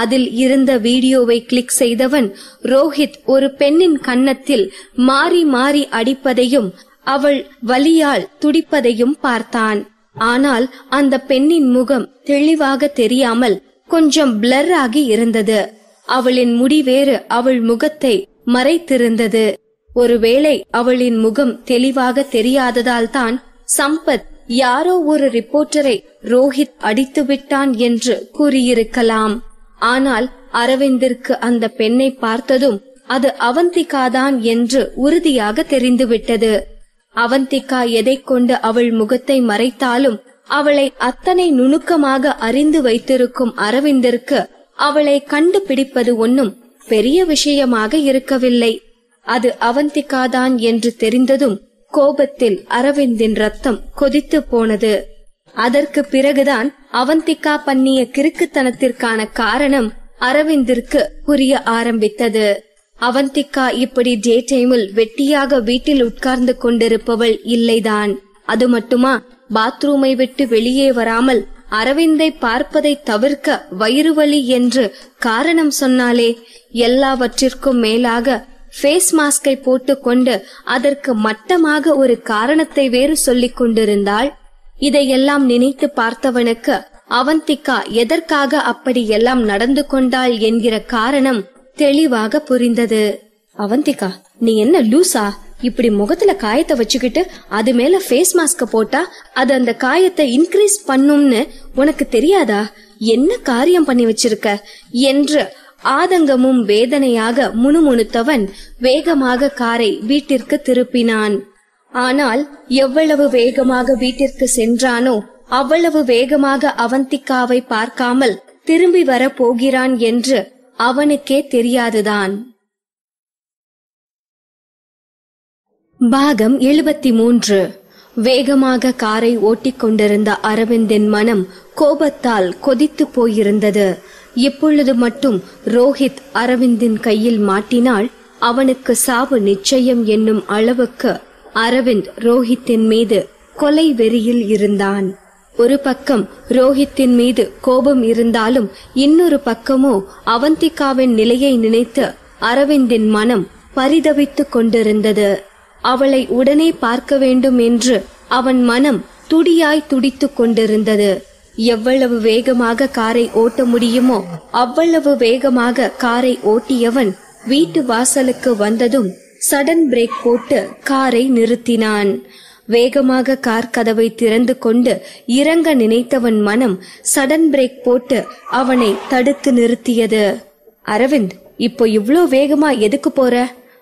அதில் இருந்த வீடியோவை கிளிக் செய்தவன் ரோஹித் ஒரு பெண்ணின் கன்னத்தில் மாறி மாறி அடிப்பதையும் அவள் வலியால் துடிப்பதையும் பார்த்தான். ஆனால் அந்த பெண்ணின் முகம் தெளிவாக தெரியாமல் கொஞ்சம் பிளர் ஆகி இருந்தது. அவளின் முடி வேறு அவள் முகத்தை மறைத்திருந்தது. ஒருவேளை அவளின் முகம் தெளிவாக தெரியாததால் தான் சம்பத் யாரோ ஒரு ரிப்போர்ட்டரை ரோஹித் அடித்து விட்டான் என்று கூறியிருக்கலாம். ஆனால் அரவிந்திற்கு அந்த பெண்ணை பார்த்ததும் அது அவந்திகாதான் என்று உறுதியாக தெரிந்துவிட்டது. அவந்திகா எதை கொண்டு அவள் முகத்தை மறைத்தாலும் அவளை அத்தனை நுணுக்கமாக அறிந்து வைத்திருக்கும் அரவிந்திற்கு அவளை கண்டுபிடிப்பது ஒன்னும் பெரிய விஷயமாக இருக்கவில்லை. அது அவந்திகாதான் என்று தெரிந்ததும் கோபத்தில் அரவிந்தின் ரத்தம் கொதித்து போனது. அதற்கு பிறகுதான் அவந்திகா பண்ணிய கிறுக்குத்தனத்திற்கான காரணம் அரவிந்திற்கு புரிய ஆரம்பித்தது. அவந்திகா இப்படி டே டைமில் வெட்டியாக வீட்டில் உட்கார்ந்து கொண்டிருப்பவள் இல்லைதான். அது மட்டுமா, பாத்ரூமை விட்டு வெளியே வராமல் அரவிந்தை பார்ப்பதை தவிர்க்க வயிறு வலி என்று காரணம் சொன்னாலே. எல்லாவற்றிற்கும் மேலாக ஃபேஸ் மாஸ்கை போட்டுக்கொண்டு அதற்கு மட்டமாக ஒரு காரணத்தை வேறு சொல்லிக் கொண்டிருந்தாள். இதையெல்லாம் நினைத்து பார்த்தவனுக்கு அவந்திகா எதற்காக அப்படி எல்லாம் நடந்து கொண்டாள் என்கிற காரணம் தெளிவாக புரிந்தது. அவந்திகா, நீ என்ன லூசா? இப்படி முகத்துல காயத்தை வச்சுக்கிட்டு அது மேல ஃபேஸ் மாஸ்க போட்டா அது அந்த காயத்தை இன்க்ரீஸ் பண்ணும்னு உனக்கு தெரியாதா? என்ன காரியம் பண்ணி வச்சிருக்க என்று ஆதங்கமும் வேதனையாக முணுமுணுத்தவன் வேகமாக காரை வீட்டிற்கு திருப்பினான். ஆனால் எவ்வளவு வேகமாக வீட்டிற்கு சென்றானோ அவ்வளவு வேகமாக அவந்திகாவை பார்க்காமல் திரும்பி வர போகிறான் என்று அவனுக்கே தெரியாதுதான். பாகம் 73. வேகமாக காரை ஓட்டிக் கொண்டிருந்த அரவிந்தின் மனம் கோபத்தால் கொதித்து போயிருந்தது. இப்பொழுது மட்டும் ரோஹித் அரவிந்தின் கையில் மாட்டினால் அவனுக்கு சாவு நிச்சயம் என்னும் அளவுக்கு அரவிந்த் ரோஹித்தின் மீது கொலை வெறியில் இருந்தான். ஒரு பக்கம் ரோஹித்தின் மீது கோபம் இருந்தாலும் இன்னொரு பக்கமோ அவந்திகாவின் நிலையை நினைத்து அரவிந்தின் மனம் பரிதவித்துக் கொண்டிருந்தது. அவளை உடனே பார்க்க வேண்டும் என்று அவன் மனம் துடியாய் துடித்துக் கொண்டிருந்தது. எவ்வளவு வேகமாக காரை ஓட்ட முடியுமோ அவ்வளவு வேகமாக காரை ஓட்டியவன் வீட்டு வாசலுக்கு வந்ததும் சடன் பிரேக் போட்டு காரை நிறுத்தினான். வேகமாக கார் கதவை திறந்து கொண்டு இறங்க நினைத்தவன் மனம் சடன் பிரேக் போட்டு அவனை தடுத்து நிறுத்தியது. அரவிந்த், இப்போ இவ்ளோ வேகமா எதுக்கு போற?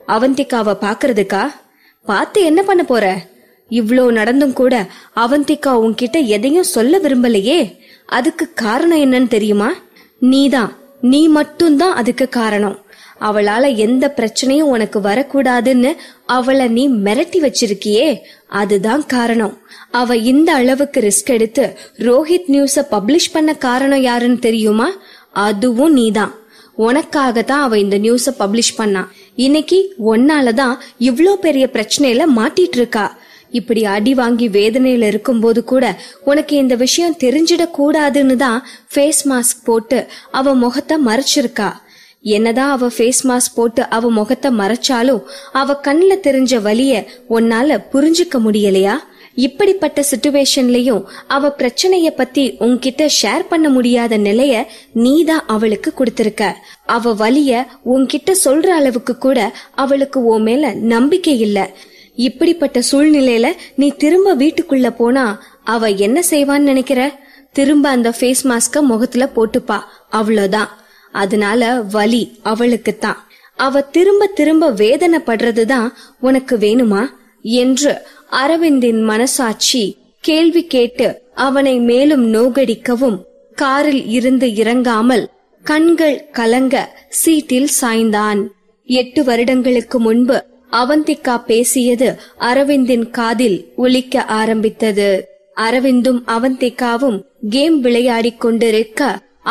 அவந்திகாவை பாக்குறதுக்கா? பார்த்து என்ன பண்ண போற? இவ்ளோ நடந்தும் கூட அவந்திகா உன்கிட்ட எதையும் சொல்ல விரும்பலையே. அதுக்கு காரணம் என்னன்னு தெரியுமா? நீதான், நீ மட்டும்தான் அதுக்கு காரணம். அவளால எந்த பிரச்சனையும் உனக்கு வரக்கூடாதுன்னு அவளை நீ மிரட்டி வச்சிருக்கியே, அதுதான் காரணம். அவ இந்த அளவுக்கு ரிஸ்க் எடுத்து ரோஹித் நியூஸ பப்ளிஷ் பண்ண காரணம் யாருன்னு தெரியுமா? அதுவும் நீதான். உனக்காகத்தான் அவ இந்த நியூஸ பப்ளிஷ் பண்ணா. இன்னைக்கு ஒன்னாலதான் இவ்ளோ பெரிய பிரச்சனையில மாட்டிட்டு இருக்கா. இப்படி அடி வாங்கி வேதனையில இருக்கும்போது கூட உனக்கு இந்த விஷயம் தெரிஞ்சிடக் கூடாதுன்னு தான் ஃபேஸ் மாஸ்க் போட்டு அவ முகத்தை மறைச்சிருக்கா. என்னதான் அவ ஃபேஸ் மாஸ்க் போட்டு அவ முகத்தை மறைச்சாலும் அவ கண்ணுல தெரிஞ்ச வலிய உன்னால புரிஞ்சுக்க முடியலையா? இப்படிப்பட்ட சிச்சுவேஷன்லயும் அவ பிரச்சனைய பத்தி உன்கிட்ட ஷேர் பண்ண முடியாத நிலைய நீதான் அவளுக்கு கொடுத்திருக்க. அவ வலிய உன்கிட்ட சொல்ற அளவுக்கு கூட அவளுக்கு உன் மேல நம்பிக்கை இல்ல. இப்படிப்பட்ட சூழ்நிலையில நீ திரும்ப வீட்டுக்குள்ள போனா அவ என்ன செய்வான்னு நினைக்கிற? திரும்ப அந்த ஃபேஸ் மாஸ்க முகத்துல போட்டுப்பா, அவ்வளவுதான். அதனால வலி அவளுக்குத்தான். அவ திரும்ப திரும்ப வேதனைப்படுறதுதான் உனக்கு வேணுமா என்று அரவிந்தின் மனசாட்சி கேள்வி கேட்டு அவனை மேலும் நோகடிக்கவும் காரில் இருந்து இறங்காமல் கண்கள் கலங்க சீட்டில் சாய்ந்தான். 8 வருடங்களுக்கு முன்பு அவந்திகா பேசியது அரவிந்தின் காதில் ஒலிக்க ஆரம்பித்தது. அரவிந்தும் அவந்திகாவும் கேம் விளையாடிக் கொண்டிருக்க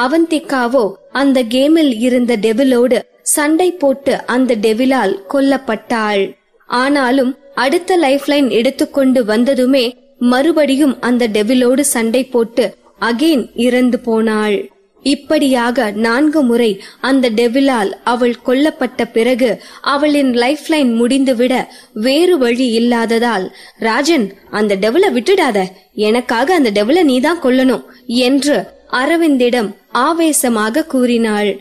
அவந்திகாவோ அந்த கேமில் இருந்த டெவிலோடு சண்டை போட்டு அந்த டெவிலால் கொல்லப்பட்டாள். ஆனாலும் அடுத்த லைஃப் லைன் எடுத்துக்கொண்டு வந்ததுமே மறுபடியும் அந்த டெவிலோடு சண்டை போட்டு அகைன் இறந்து போனாள். இப்படியாக 4 முறை அந்த டெவிலால் அவள் கொல்லப்பட்ட பிறகு அவளின் லைஃப் லைன் முடிந்துவிட வேறு வழி இல்லாததால், ராஜன் அந்த டெவில விட்டுடாத, எனக்காக அந்த டெவில நீதான் கொல்லணும் என்று அரவிந்திடம் ஆவேசமாக கூறினாள்.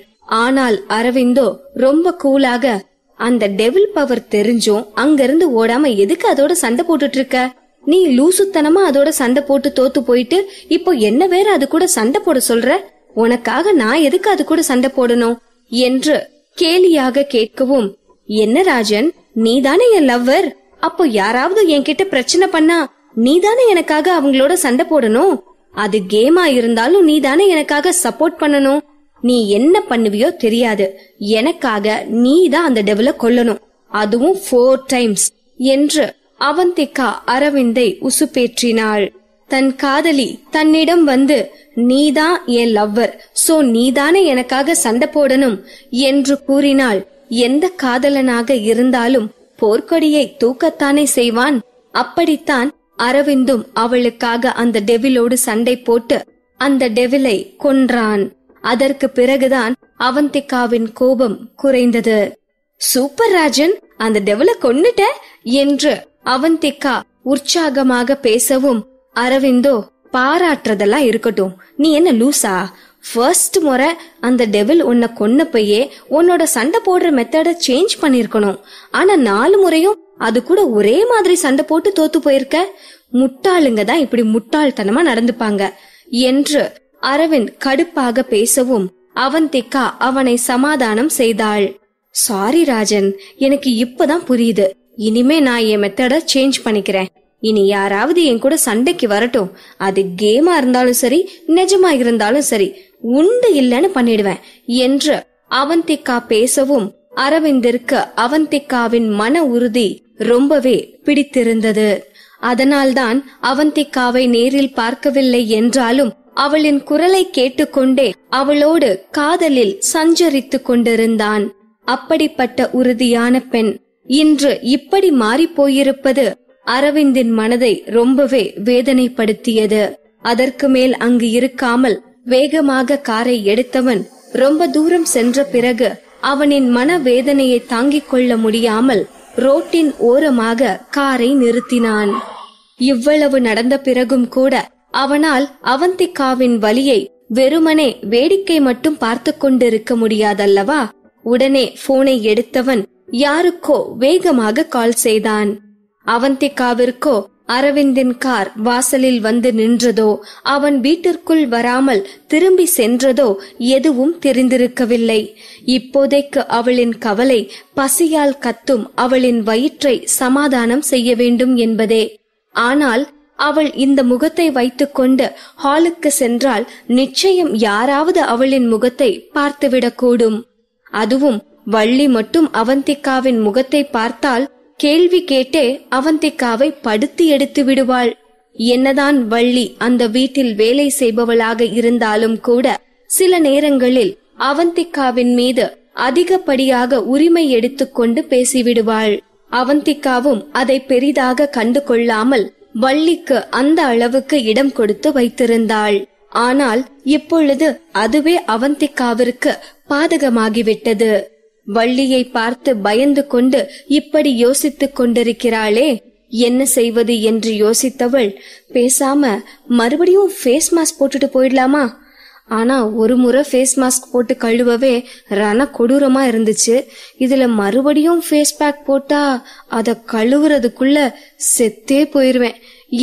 ஆனால் அரவிந்தோ ரொம்ப கூலாக, அந்த டெவில் பவர் தெரிஞ்சும் அங்கிருந்து ஓடாம எதுக்கு அதோட சண்டை போட்டுட்டு இருக்க? நீ லூசுத்தனமா அதோட சண்டை போட்டு தோத்து போயிட்டு இப்போ என்ன வேற அது கூட சண்டை போட சொல்ற? உனக்காக நான் எதுக்கு அது கூட சண்டை போடணும் என்று கேலியாக கேட்கவும், என்ன ராஜன், நீதானே என் லவ்வர், அப்போ யாராவது என்கிட்ட பிரச்சனை பண்ணா நீதானே எனக்காக அவங்களோட சண்டை போடணும். அது கேமா இருந்தாலும் நீதானே எனக்காக சப்போர்ட் பண்ணணும். நீ என்ன பண்ணுவியோ தெரியாது, எனக்காக நீதான் அந்த டெவில கொல்லணும், அதுவும் 4 டைம்ஸ் என்று அவந்திகா அரவிந்தை உசுப்பேற்றினாள். தன் காதலி தன்னிடம் வந்து, நீதான் என் லவ்வர், சோ நீதானே எனக்காக சண்டை போடணும் என்று கூறினாள். எந்த காதலனாக இருந்தாலும் போர்க்கொடியை தூக்கத்தானே செய்வான். அப்படித்தான் அரவிந்தும் அவளுக்காக அந்த டெவிலோடு சண்டை போட்டு அந்த டெவிலை கொன்றான். அதற்கு பிறகுதான் அவந்திகாவின் கோபம் குறைந்தது. சூப்பர் ராஜன், அந்த டெவில கொன்னுட்ட என்று அவந்திகா உற்சாகமாக பேசவும், அரவிந்தோ, பாராட்டுறதெல்லாம் இருக்கட்டும், நீ என்ன லூசா? ஃபர்ஸ்ட் முறை அந்த டெவில் உன்னை கொன்னப்பையே உன்னோட சண்டை போடுற மெத்தட சேஞ்ச் பண்ணிருக்கணும். ஆனா 4 முறையும் அது கூட ஒரே மாதிரி சண்டை போட்டு தோத்து போயிருக்க. முட்டாளுங்க தான் இப்படி முட்டாள்தனமா நடந்துப்பாங்க என்று அரவிந்த் கடுப்பாக பேசவும் அவந்திகா அவனை சமாதானம் செய்தாள். சாரி ராஜன், எனக்கு இப்பதான் புரியுது. இனிமே நான் என் மெத்தட சேஞ்ச் பண்ணிக்கிறேன். இனி யாராவது என் கூட சண்டைக்கு வரட்டும், அது கேமா இருந்தாலும் சரி நிஜமா இருந்தாலும் சரி, உண்டு இல்லன்னு பண்ணிடுவேன் என்று அவந்திகா பேசவும் அரவிந்திற்கு அவந்திகாவின் மன உறுதி ரொம்பவே பிடித்திருந்தது. அதனால்தான் அவந்திகாவை நேரில் பார்க்கவில்லை என்றாலும் அவளின் குரலை கேட்டுக்கொண்டே அவளோடு காதலில் சஞ்சரித்து கொண்டிருந்தான். அப்படிப்பட்ட உறுதியான பெண் இன்று இப்படி மாறி போயிருப்பது அரவிந்தின் மனதை ரொம்பவே வேதனைப்படுத்தியது. அதற்கு மேல் அங்கு இருக்காமல் வேகமாக காரை எடுத்தவன் ரொம்ப தூரம் சென்ற பிறகு அவனின் மன வேதனையை தாங்கிக் கொள்ள முடியாமல் ரோட்டின் ஓரமாக காரை நிறுத்தினான். இவ்வளவு நடந்த பிறகும் கூட அவனால் அவந்திகாவின் வலியை வெறுமனே வேடிக்கை மட்டும் பார்த்து கொண்டிருக்க முடியாதல்லவா? உடனே போனை எடுத்தவன் யாருக்கோ வேகமாக கால் செய்தான். அவந்திகாவிற்கோ அரவிந்தின் கார் வாசலில் வந்து நின்றதோ, அவன் வீட்டிற்குள் வராமல் திரும்பி சென்றதோ எதுவும் தெரிந்திருக்கவில்லை. இப்போதைக்கு அவளின் கவலை பசியால் கத்தும் அவளின் வயிற்றை சமாதானம் செய்ய வேண்டும் என்பதே. ஆனால் அவள் இந்த முகத்தை வைத்துக்கொண்டு ஹாலுக்கு சென்றால் நிச்சயம் யாராவது அவளின் முகத்தை பார்த்துவிடக்கூடும். அதுவும் வள்ளி மட்டும் அவந்திகாவின் முகத்தை பார்த்தால் கேள்வி கேட்டே அவந்திகாவை படுத்தி எடுத்து விடுவாள். என்னதான் வள்ளி அந்த வீட்டில் வேலை செய்பவளாக இருந்தாலும் கூட சில நேரங்களில் அவந்திகாவின் மீது அதிகப்படியாக உரிமை எடுத்துக்கொண்டு பேசிவிடுவாள். அவந்திகாவும் அதை பெரிதாக கண்டு கொள்ளாமல் வள்ளிக்கு அந்த அளவுக்கு இடம் கொடுத்து வைத்திருந்தாள். ஆனால் இப்பொழுது அதுவே அவந்திகாவிற்கு பாதகமாகிவிட்டது. வள்ளியை பார்த்து பயந்து கொண்டு இப்படி யோசித்துக் கொண்டிருக்கிறாளே, என்ன செய்வது என்று யோசித்தவள், பேசாம மறுபடியும் ஃபேஸ் மாஸ்க் போட்டுட்டு போயிடலாமா? ஆனா ஒரு முறை ஃபேஸ் மாஸ்க் போட்டு கழுவவே ரண கொடூரமா இருந்துச்சு. இதுல மறுபடியும் ஃபேஸ் பேக் போட்டா அத கழுவுறதுக்குள்ள செத்தே போயிருவேன்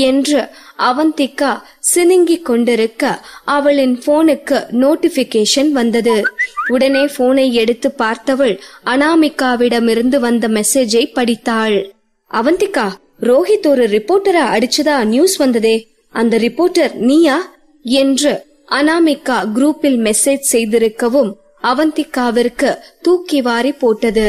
என்று அவந்திகா சினுங்கிக் கொண்டிருக்க அவளின் போனுக்கு நோட்டிபிகேஷன் வந்தது. உடனே போனை எடுத்து பார்த்தவள் அனாமிகாவிடமிருந்து வந்த மெசேஜை படித்தாள். அவந்திகா, ரோஹித் ஒரு ரிப்போர்ட்டரை அடிச்சதா நியூஸ் வந்ததே, அந்த ரிப்போர்ட்டர் நீயா என்று அனாமிகா குரூப்பில் மெசேஜ் செய்திருக்கவும் அவந்திகாவிற்கு தூக்கி வாரி போட்டது.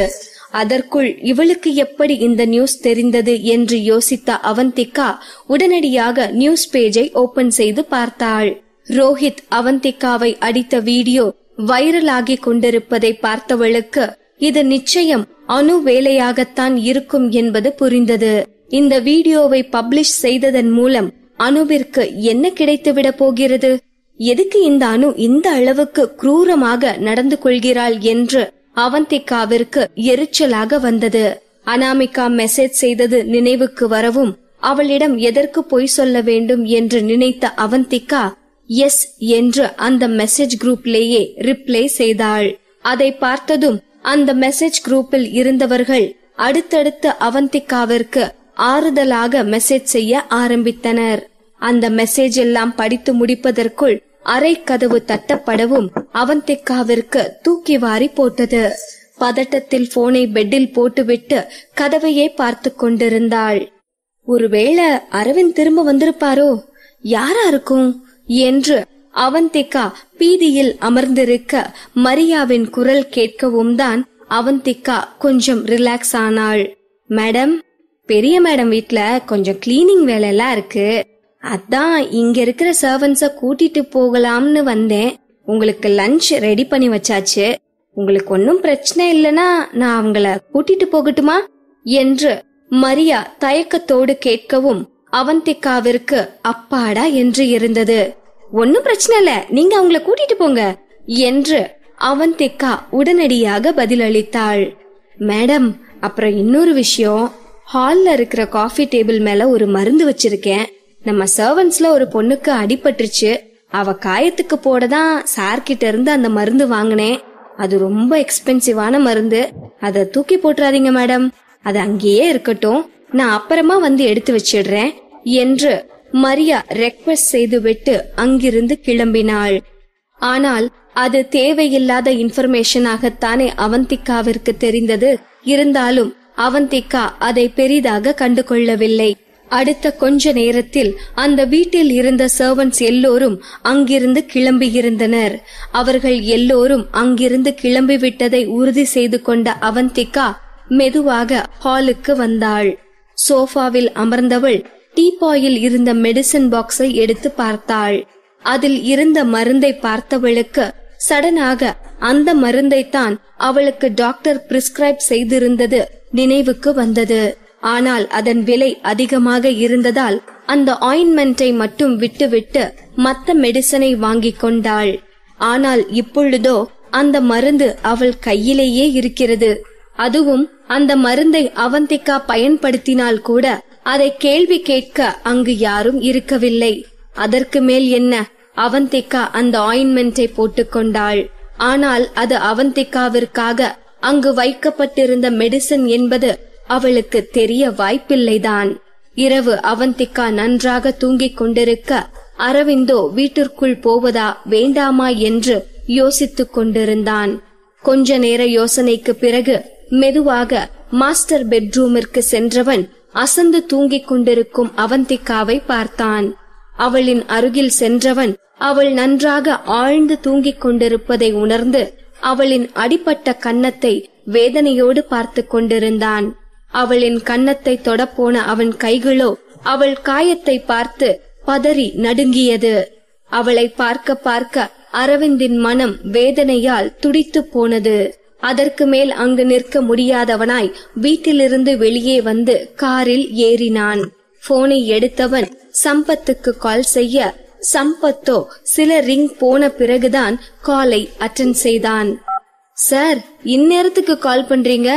அதற்குள் இவளுக்கு எப்படி இந்த நியூஸ் தெரிந்தது என்று யோசித்த அவந்திகா உடனடியாக நியூஸ் பேஜை ஓபன் செய்து பார்த்தாள். ரோஹித் அவந்திகாவை அடித்த வீடியோ வைரலாகி கொண்டிருப்பதை பார்த்தவளுக்கு இது நிச்சயம் அணு வேலையாகத்தான் இருக்கும் என்பது புரிந்தது. இந்த வீடியோவை பப்ளிஷ் செய்ததன் மூலம் அணுவிற்கு என்ன கிடைத்துவிட போகிறது? எதுக்கு இந்த அணு இந்த அளவுக்கு குரூரமாக நடந்து கொள்கிறாள் என்று அவந்திகாவிற்கு எரிச்சலாக வந்தது. அனாமிகா மெசேஜ் செய்தது நினைவுக்கு வரவும் அவளிடம் எதற்கு பொய் சொல்ல வேண்டும் என்று நினைத்த அவந்திகா எஸ் என்று அந்த மெசேஜ் குரூப்லேயே ரிப்ளை செய்தாள். அதை பார்த்ததும் அந்த மெசேஜ் குரூப்பில் இருந்தவர்கள் அடுத்தடுத்து அவந்திகாவிற்கு ஆறுதலாக மெசேஜ் செய்ய ஆரம்பித்தனர். அந்த மெசேஜ் எல்லாம் படித்து முடிப்பதற்குள் அறை கதவு தட்டப்படவும் அவந்திகாவிற்கு தூக்கி வாரி போட்டது. பதட்டத்தில் போனை பெட்டில் போட்டுவிட்டு கதவையே பார்த்து கொண்டிருந்தாள். ஒருவேளை அரவிந்த் திரும்ப வந்திருப்பாரோ, யாரா இருக்கும் என்று அவந்திகா பீதியில் அமர்ந்திருக்க மரியாவின் குரல் கேட்கவும் தான் அவந்திகா கொஞ்சம் ரிலாக்ஸ் ஆனாள். மேடம், பெரிய மேடம் வீட்ல கொஞ்சம் கிளீனிங் வேலை எல்லாம் இருக்கு, அதான் இங்க இருக்கிற சர்வன்ஸ கூட்டிட்டு போகலாம்னு வந்தேன். உங்களுக்கு லஞ்ச் ரெடி பண்ணி வச்சாச்சு, உங்களுக்கு ஒன்னும் பிரச்சனை இல்லனா நான் அவங்கள கூட்டிட்டு போகட்டுமா என்று மரியா தயக்கத்தோடு கேட்கவும் அவந்திகாவிற்கு அப்பாடா என்று இருந்தது. ஒன்னும் பிரச்சனை இல்ல, நீங்க அவங்கள கூட்டிட்டு போங்க என்று அவந்திகா உடனடியாக பதிலளித்தாள். மேடம், அப்புறம் இன்னொரு விஷயம், ஹால்ல இருக்கிற காஃபி டேபிள் மேல ஒரு மருந்து வச்சிருக்கேன். நம்ம சர்வன்ஸ்ல ஒரு பொண்ணுக்கு அடிபட்டுருச்சு, அவ காயத்துக்கு போடதான் சார்கிட்ட இருந்து அந்த மருந்து வாங்கினேன். அது ரொம்ப எக்ஸ்பென்சிவான மருந்து, அத தூக்கி போட்டுறாதீங்க மேடம், அது அங்கேயே இருக்கட்டும், நான் அப்புறமா வந்து எடுத்து வச்சிடுறேன் என்று மரியா ரெக்வெஸ்ட் செய்துவிட்டு அங்கிருந்து கிளம்பினாள். ஆனால் அது தேவையில்லாத இன்ஃபர்மேஷனாகத்தானே அவந்திகாவிற்கு தெரிந்தது. இருந்தாலும் அவந்திகா அதை பெரிதாக கண்டு கொள்ளவில்லை. அடுத்த கொஞ்ச நேரத்தில் அந்த வீட்டில் இருந்த சர்வன்ட்ஸ் எல்லோரும் அங்கிருந்து கிளம்பியிருந்தனர். அவர்கள் எல்லோரும் அங்கிருந்து கிளம்பிவிட்டதை உறுதி செய்து கொண்ட அவந்திகா மெதுவாக ஹாலுக்கு வந்தாள். சோஃபாவில் அமர்ந்தவள் டீபாயில் இருந்த மெடிசின் பாக்ஸை எடுத்து பார்த்தாள். அதில் இருந்த மருந்தை பார்த்தவளுக்கு சடனாக அந்த மருந்தைத்தான் அவளுக்கு டாக்டர் பிரிஸ்கிரைப் செய்திருந்தது நினைவுக்கு வந்தது. ஆனால் அதன் விலை அதிகமாக இருந்ததால் அந்த ஆயின்மெண்டை மட்டும் விட்டுவிட்டு மத்த மெடிசனை வாங்கிக் கொண்டாள். ஆனால் இப்பொழுதோ அந்த மருந்து அவள் கையிலேயே இருக்கிறது. அதுவும் அந்த மருந்தை அவந்திகா பயன்படுத்தினால் கூட அதை கேள்வி கேட்க அங்கு யாரும் இருக்கவில்லை. அதற்கு மேல் என்ன, அவந்திகா அந்த ஆயின்மெண்டை போட்டுக்கொண்டாள். ஆனால் அது அவந்திகாவிற்காக அங்கு வைக்கப்பட்டிருந்த மெடிசன் என்பது அவளுக்கு தெரிய வாய்ப்பில்லைதான். இரவு அவந்திகா நன்றாக தூங்கிக் கொண்டிருக்க அரவிந்தோ வீட்டிற்குள் போவதா வேண்டாமா என்று யோசித்துக் கொண்டிருந்தான். கொஞ்ச நேர யோசனைக்கு பிறகு மெதுவாக மாஸ்டர் பெட்ரூமிற்கு சென்றவன் அசந்து தூங்கிக் கொண்டிருக்கும் அவந்திகாவை பார்த்தான். அவளின் அருகில் சென்றவன் அவள் நன்றாக ஆழ்ந்து தூங்கிக் கொண்டிருப்பதை உணர்ந்து அவளின் அடிபட்ட கன்னத்தை வேதனையோடு பார்த்து கொண்டிருந்தான். அவளின் கன்னத்தை தொடப்போன அவன் கைகளோ அவள் காயத்தை பார்த்து பதறி நடுங்கியது. அவளை பார்க்க பார்க்க அரவிந்தின் மனம் வேதனையால் துடித்து போனது. அதற்கு மேல் அங்கு நிற்க முடியாதவனாய் வீட்டிலிருந்து வெளியே வந்து காரில் ஏறினான். போனை எடுத்தவன் சம்பத்துக்கு கால் செய்ய, சம்பத்தோ சில ரிங் போன பிறகுதான் காலை அட்டெண்ட் செய்தான். சார், இந்நேரத்துக்கு கால் பண்றீங்க?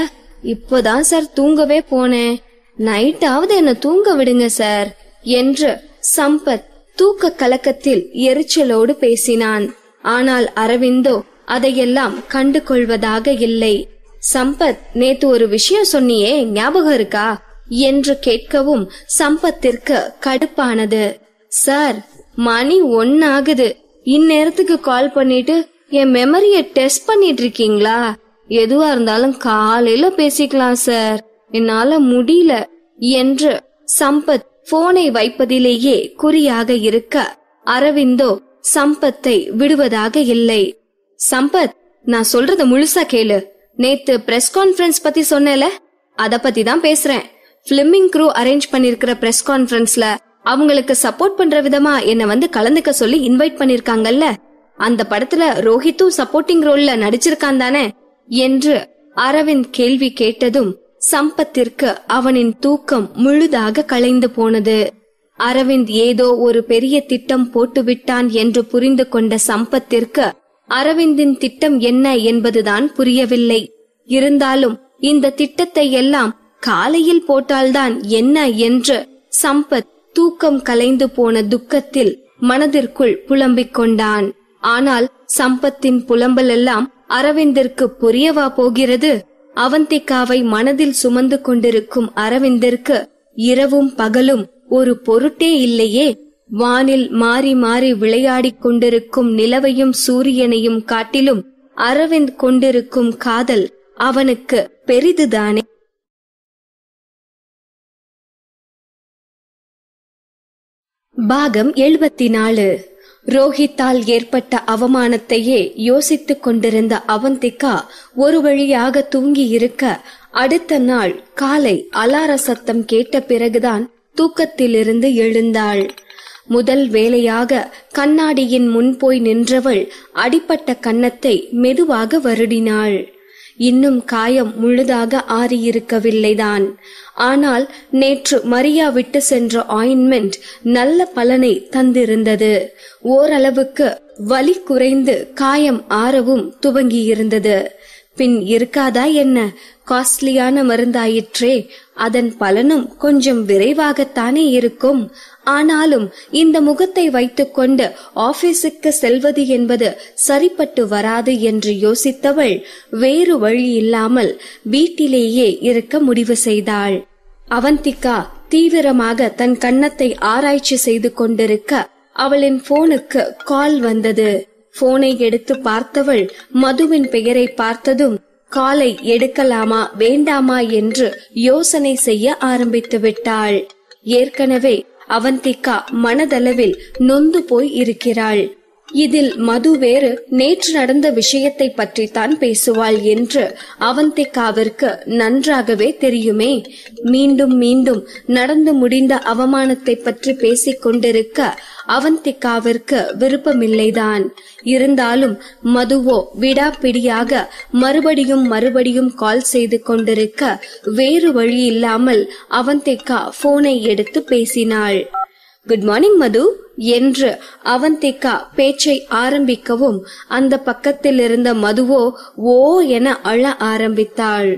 இப்போதான் சார் தூங்கவே போனேன். நைட்டாவது என்ன தூங்க விடுங்க சார் என்று சம்பத் தூக்க கலக்கத்தில் எரிச்சலோடு பேசினான். ஆனால் அரவிந்தோ அதையெல்லாம் கண்டு கொள்வதாக இல்லை. சம்பத், நேத்து ஒரு விஷயம் சொன்னியே, ஞாபகம் இருக்கா என்று கேட்கவும் சம்பத்திற்கு கடுப்பானது. சார், மணி 1 ஆகுது. இந்நேரத்துக்கு கால் பண்ணிட்டு என் மெமரிய டெஸ்ட் பண்ணிட்டு இருக்கீங்களா? எதுவா இருந்தாலும் காலையில பேசிக்கலாம் சார், என்னால முடியல என்று சம்பத் போனை வைப்பதிலேயே குறியாக இருக்க, அரவிந்தோ சம்பத்தை விடுவதாக இல்லை. சம்பத், நான் சொல்றத முழுசா கேளு. நேத்து பிரஸ் கான்ஃபரன்ஸ் பத்தி சொன்னேல, அத பத்தி தான் பேசுறேன். பிலிமிங் க்ரூ அரேஞ்ச் பண்ணிருக்கிற பிரஸ் கான்ஃபரன்ஸ்ல அவங்களுக்கு சப்போர்ட் பண்ற விதமா என்ன வந்து கலந்துக்க சொல்லி இன்வைட் பண்ணிருக்காங்கல்ல, அந்த படத்துல ரோஹித்தும் சப்போர்ட்டிங் ரோல்ல நடிச்சிருக்கான் தானே என்று அரவிந்த் கேள்வி கேட்டதும் சம்பத்திற்கு அவனின் தூக்கம் முழுதாக கலைந்து போனது. அரவிந்த் ஏதோ ஒரு பெரிய திட்டம் போட்டுவிட்டான் என்று புரிந்து கொண்ட சம்பத்திற்கு அரவிந்தின் திட்டம் என்ன என்பதுதான் புரியவில்லை. இருந்தாலும் இந்த திட்டத்தை எல்லாம் காலையில் போட்டால்தான் என்ன என்று சம்பத் தூக்கம் கலைந்து போன துக்கத்தில் மனதிற்குள் புலம்பிக் கொண்டான். ஆனால் சம்பத்தின் புலம்பல் எல்லாம் அரவிந்திற்கு புரியவா போகிறது? அவந்திகாவை மனதில் சுமந்து கொண்டிருக்கும் அரவிந்திற்கு இரவும் பகலும் ஒரு பொருட்டே இல்லையே. வானில் மாறி மாறி விளையாடிக் கொண்டிருக்கும் நிலவையும் சூரியனையும் காட்டிலும் அரவிந்த் கொண்டிருக்கும் காதல் அவனுக்கு பெரிதுதானே. பாகம் 74. ரோஹித்தால் ஏற்பட்ட அவமானத்தையே யோசித்துக் கொண்டிருந்த அவந்திகா ஒரு வழியாக தூங்கி இருக்க, அடுத்த நாள் காலை அலார சத்தம் கேட்ட பிறகுதான் தூக்கத்திலிருந்து எழுந்தாள். முதல் வேளையாக கண்ணாடியின் முன் போய் நின்றவள் அடிப்பட்ட கன்னத்தை மெதுவாக வருடினாள். இன்னும் காயம் முழுதாக ஆறியிருக்கவில்லைதான். ஆனால் நேற்று மரியா விட்டு சென்ற ஆயின்மெண்ட் நல்ல பலனை தந்திருந்தது. ஓரளவுக்கு வலி குறைந்து காயம் ஆறவும் துவங்கியிருந்தது. பின் இருக்காதா என்ன, காஸ்ட்லியான மருந்தாயிற்றே, அதன் பலனும் கொஞ்சம் விரைவாகத்தானே இருக்கும். ஆனாலும் இந்த முகத்தை வைத்துக்கொண்டு ஆபீஸுக்கு செல்வது என்பது சரிப்பட்டு வராது என்று யோசித்தவள் வேறு வழி இல்லாமல் வீட்டிலேயே இருக்க முடிவு செய்தாள். அவந்திகா தீவிரமாக தன் கன்னத்தை ஆராய்ச்சி செய்து கொண்டிருக்க அவளின் போனுக்கு கால் வந்தது. போனை எடுத்து பார்த்தவள் மதுவின் பெயரை பார்த்ததும் காலை எடுக்கலாமா வேண்டாமா என்று யோசனை செய்ய ஆரம்பித்து விட்டாள். ஏற்கனவே அவந்திகா மனதளவில் நொந்து போய் இருக்கிறாள். இதில் மது வேறு நேற்று நடந்த விஷயத்தை பற்றித்தான் பேசுவாள் என்று அவந்திகாவிற்கு நன்றாகவே தெரியுமே. மீண்டும் மீண்டும் நடந்து முடிந்த அவமானத்தை பற்றி பேசிக் கொண்டிருக்க அவந்திகாவிற்கு விருப்பமில்லைதான். இருந்தாலும் மதுவோ விடாப்பிடியாக மறுபடியும் கால் செய்து கொண்டிருக்க வேறு வழி இல்லாமல் அவந்திகா போனை எடுத்து பேசினாள். குட் மார்னிங் மது என்று அவந்திகா பேச்சை ஆரம்பிக்கவும் அந்த பக்கத்தில் இருந்த மதுவோ ஓ என அழ ஆரம்பித்தாள்.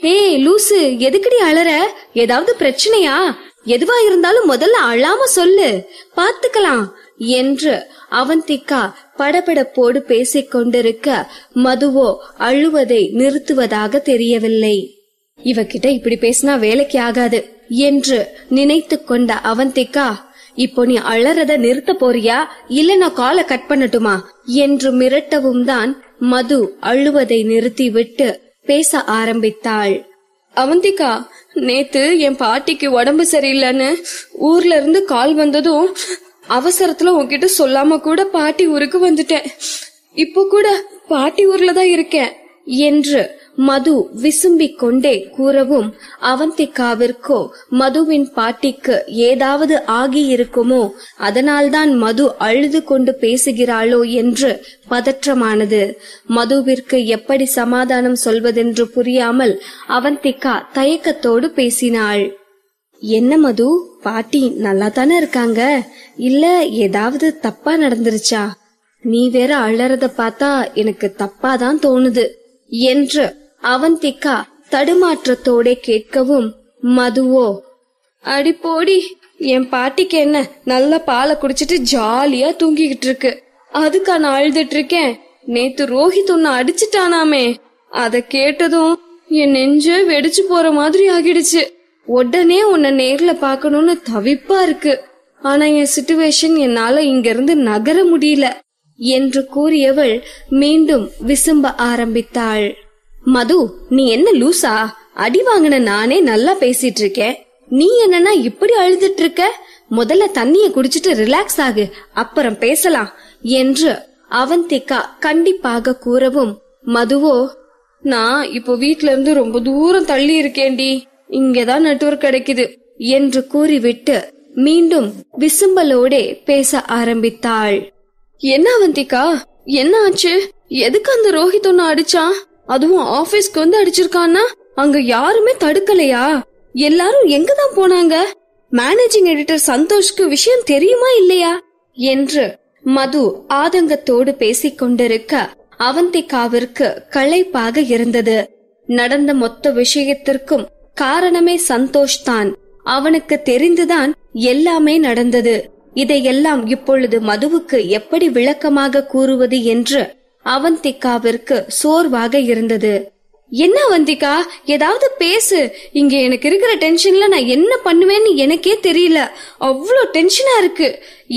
ஹே லூசு, எதுக்குடி அழற? ஏதாவது பிரச்சனையா? எதுவா இருந்தாலும் முதல்ல அழாம சொல்லு, பாத்துக்கலாம் என்று அவந்திகா படபடப்போடு பேசிக் கொண்டிருக்க மதுவோ அழுவதை நிறுத்துவதாக தெரியவில்லை. இவகிட்ட இப்படி பேசினா வேலைக்கு ஆகாது என்று நினைத்து கொண்ட அவந்திகா, இப்போ நீ அழறத நிறுத்த போறியா இல்ல நான் காலை கட் பண்ணட்டுமா என்று மிரட்டவும் தான் மது அழுவதை நிறுத்திவிட்டு பேச ஆரம்பித்தாள். அவந்திகா, நேத்து என் பாட்டிக்கு உடம்பு சரியில்லைன்னு ஊர்ல இருந்து கால் வந்ததும் அவசரத்துல உன்கிட்ட சொல்லாம கூட பாட்டி ஊருக்கு வந்துட்டேன். இப்போ கூட பாட்டி ஊர்ல தான் இருக்கேன். என்று மது விசும்பிக் கொண்டே கூறவும், அவந்திகாவிற்கோ மதுவின் பாட்டிக்கு ஏதாவது ஆகியிருக்குமோ, அதனால்தான் மது அழுது கொண்டு பேசுகிறாளோ என்று பதற்றமானது. மதுவிற்கு எப்படி சமாதானம் சொல்வதென்று புரியாமல் அவந்திகா தயக்கத்தோடு பேசினாள். என்ன மது, பாட்டி நல்லா தானே இருக்காங்க? இல்ல ஏதாவது தப்பா நடந்துருச்சா? நீ வேற அழறத பார்த்தா எனக்கு தப்பாதான் தோணுது என்று அவந்திகா தடுமாற்றத்தோட கேட்கவும், மதுவோ, அடி போடி, என் பாட்டிக்கு என்ன, நல்ல பாலை குடிச்சிட்டு ஜாலியா தூங்கிக்கிட்டு இருக்கு, அதுக்கா நான் அழுதுட்டு இருக்கேன். நேத்து ரோஹித் உன்னை அடிச்சுட்டானாமே, அத கேட்டதும் என் நெஞ்சு வெடிச்சு போற மாதிரி ஆகிடுச்சு. உடனே உன்னை நேர்ல பாக்கணும்னு தவிப்பா இருக்கு. ஆனா என் சிச்சுவேஷன் என்னால இங்க இருந்து நகர முடியல என்று கூறியவள் மீண்டும் விசும்ப ஆரம்பித்தாள். மது, நீ என்ன லூசா? அடி வாங்கின நானே நல்லா பேசிட்டு இருக்கேன், நீ என்னன்னா இப்படி அழுதுட்டு இருக்க? முதல்ல தண்ணிய குடிச்சிட்டு ரிலாக்ஸ் ஆகு, அப்புறம் பேசலாம் என்று அவந்திகா கண்டிப்பாக கூறவும், மதுவோ, நான் இப்போ வீட்ல இருந்து ரொம்ப தூரம் தள்ளி இருக்கேன்டி, இங்கதான் நெட்வொர்க் கிடைக்குது என்று கூறிவிட்டு மீண்டும் விசும்பலோடே பேச ஆரம்பித்தாள். என்ன அவந்திகா, என்ன ஆச்சு? எதுக்கு அந்த ரோஹித் ஒன்னு அடிச்சான்? அதுவும் ஆபீஸ்க்கு வந்து அடிச்சிருக்கான்னா அங்க யாருமே தடுக்கலையா? எல்லாரும் எங்கதான் போனாங்க? மேனேஜிங் எடிட்டர் சந்தோஷ்க்கு விஷயம் தெரியுமா இல்லையா என்று மது ஆதங்கத்தோடு பேசிக் கொண்டிருக்க அவந்திகாவிற்கு களைப்பாக இருந்தது. நடந்த மொத்த விஷயத்திற்கும் காரணமே சந்தோஷ் தான். அவனுக்கு தெரிந்துதான் எல்லாமே நடந்தது. இதையெல்லாம் இப்பொழுது மதுவுக்கு எப்படி விளக்கமாக கூறுவது என்று அவந்திகாவிற்கு சோர்வாக இருந்தது. என்ன அவந்திகா, ஏதாவது பேசு, இங்க எனக்கு இருக்கிற டென்ஷன்ல நான் என்ன பண்ணுவேன்னு எனக்கே தெரியல, அவ்வளோ டென்ஷனா இருக்கு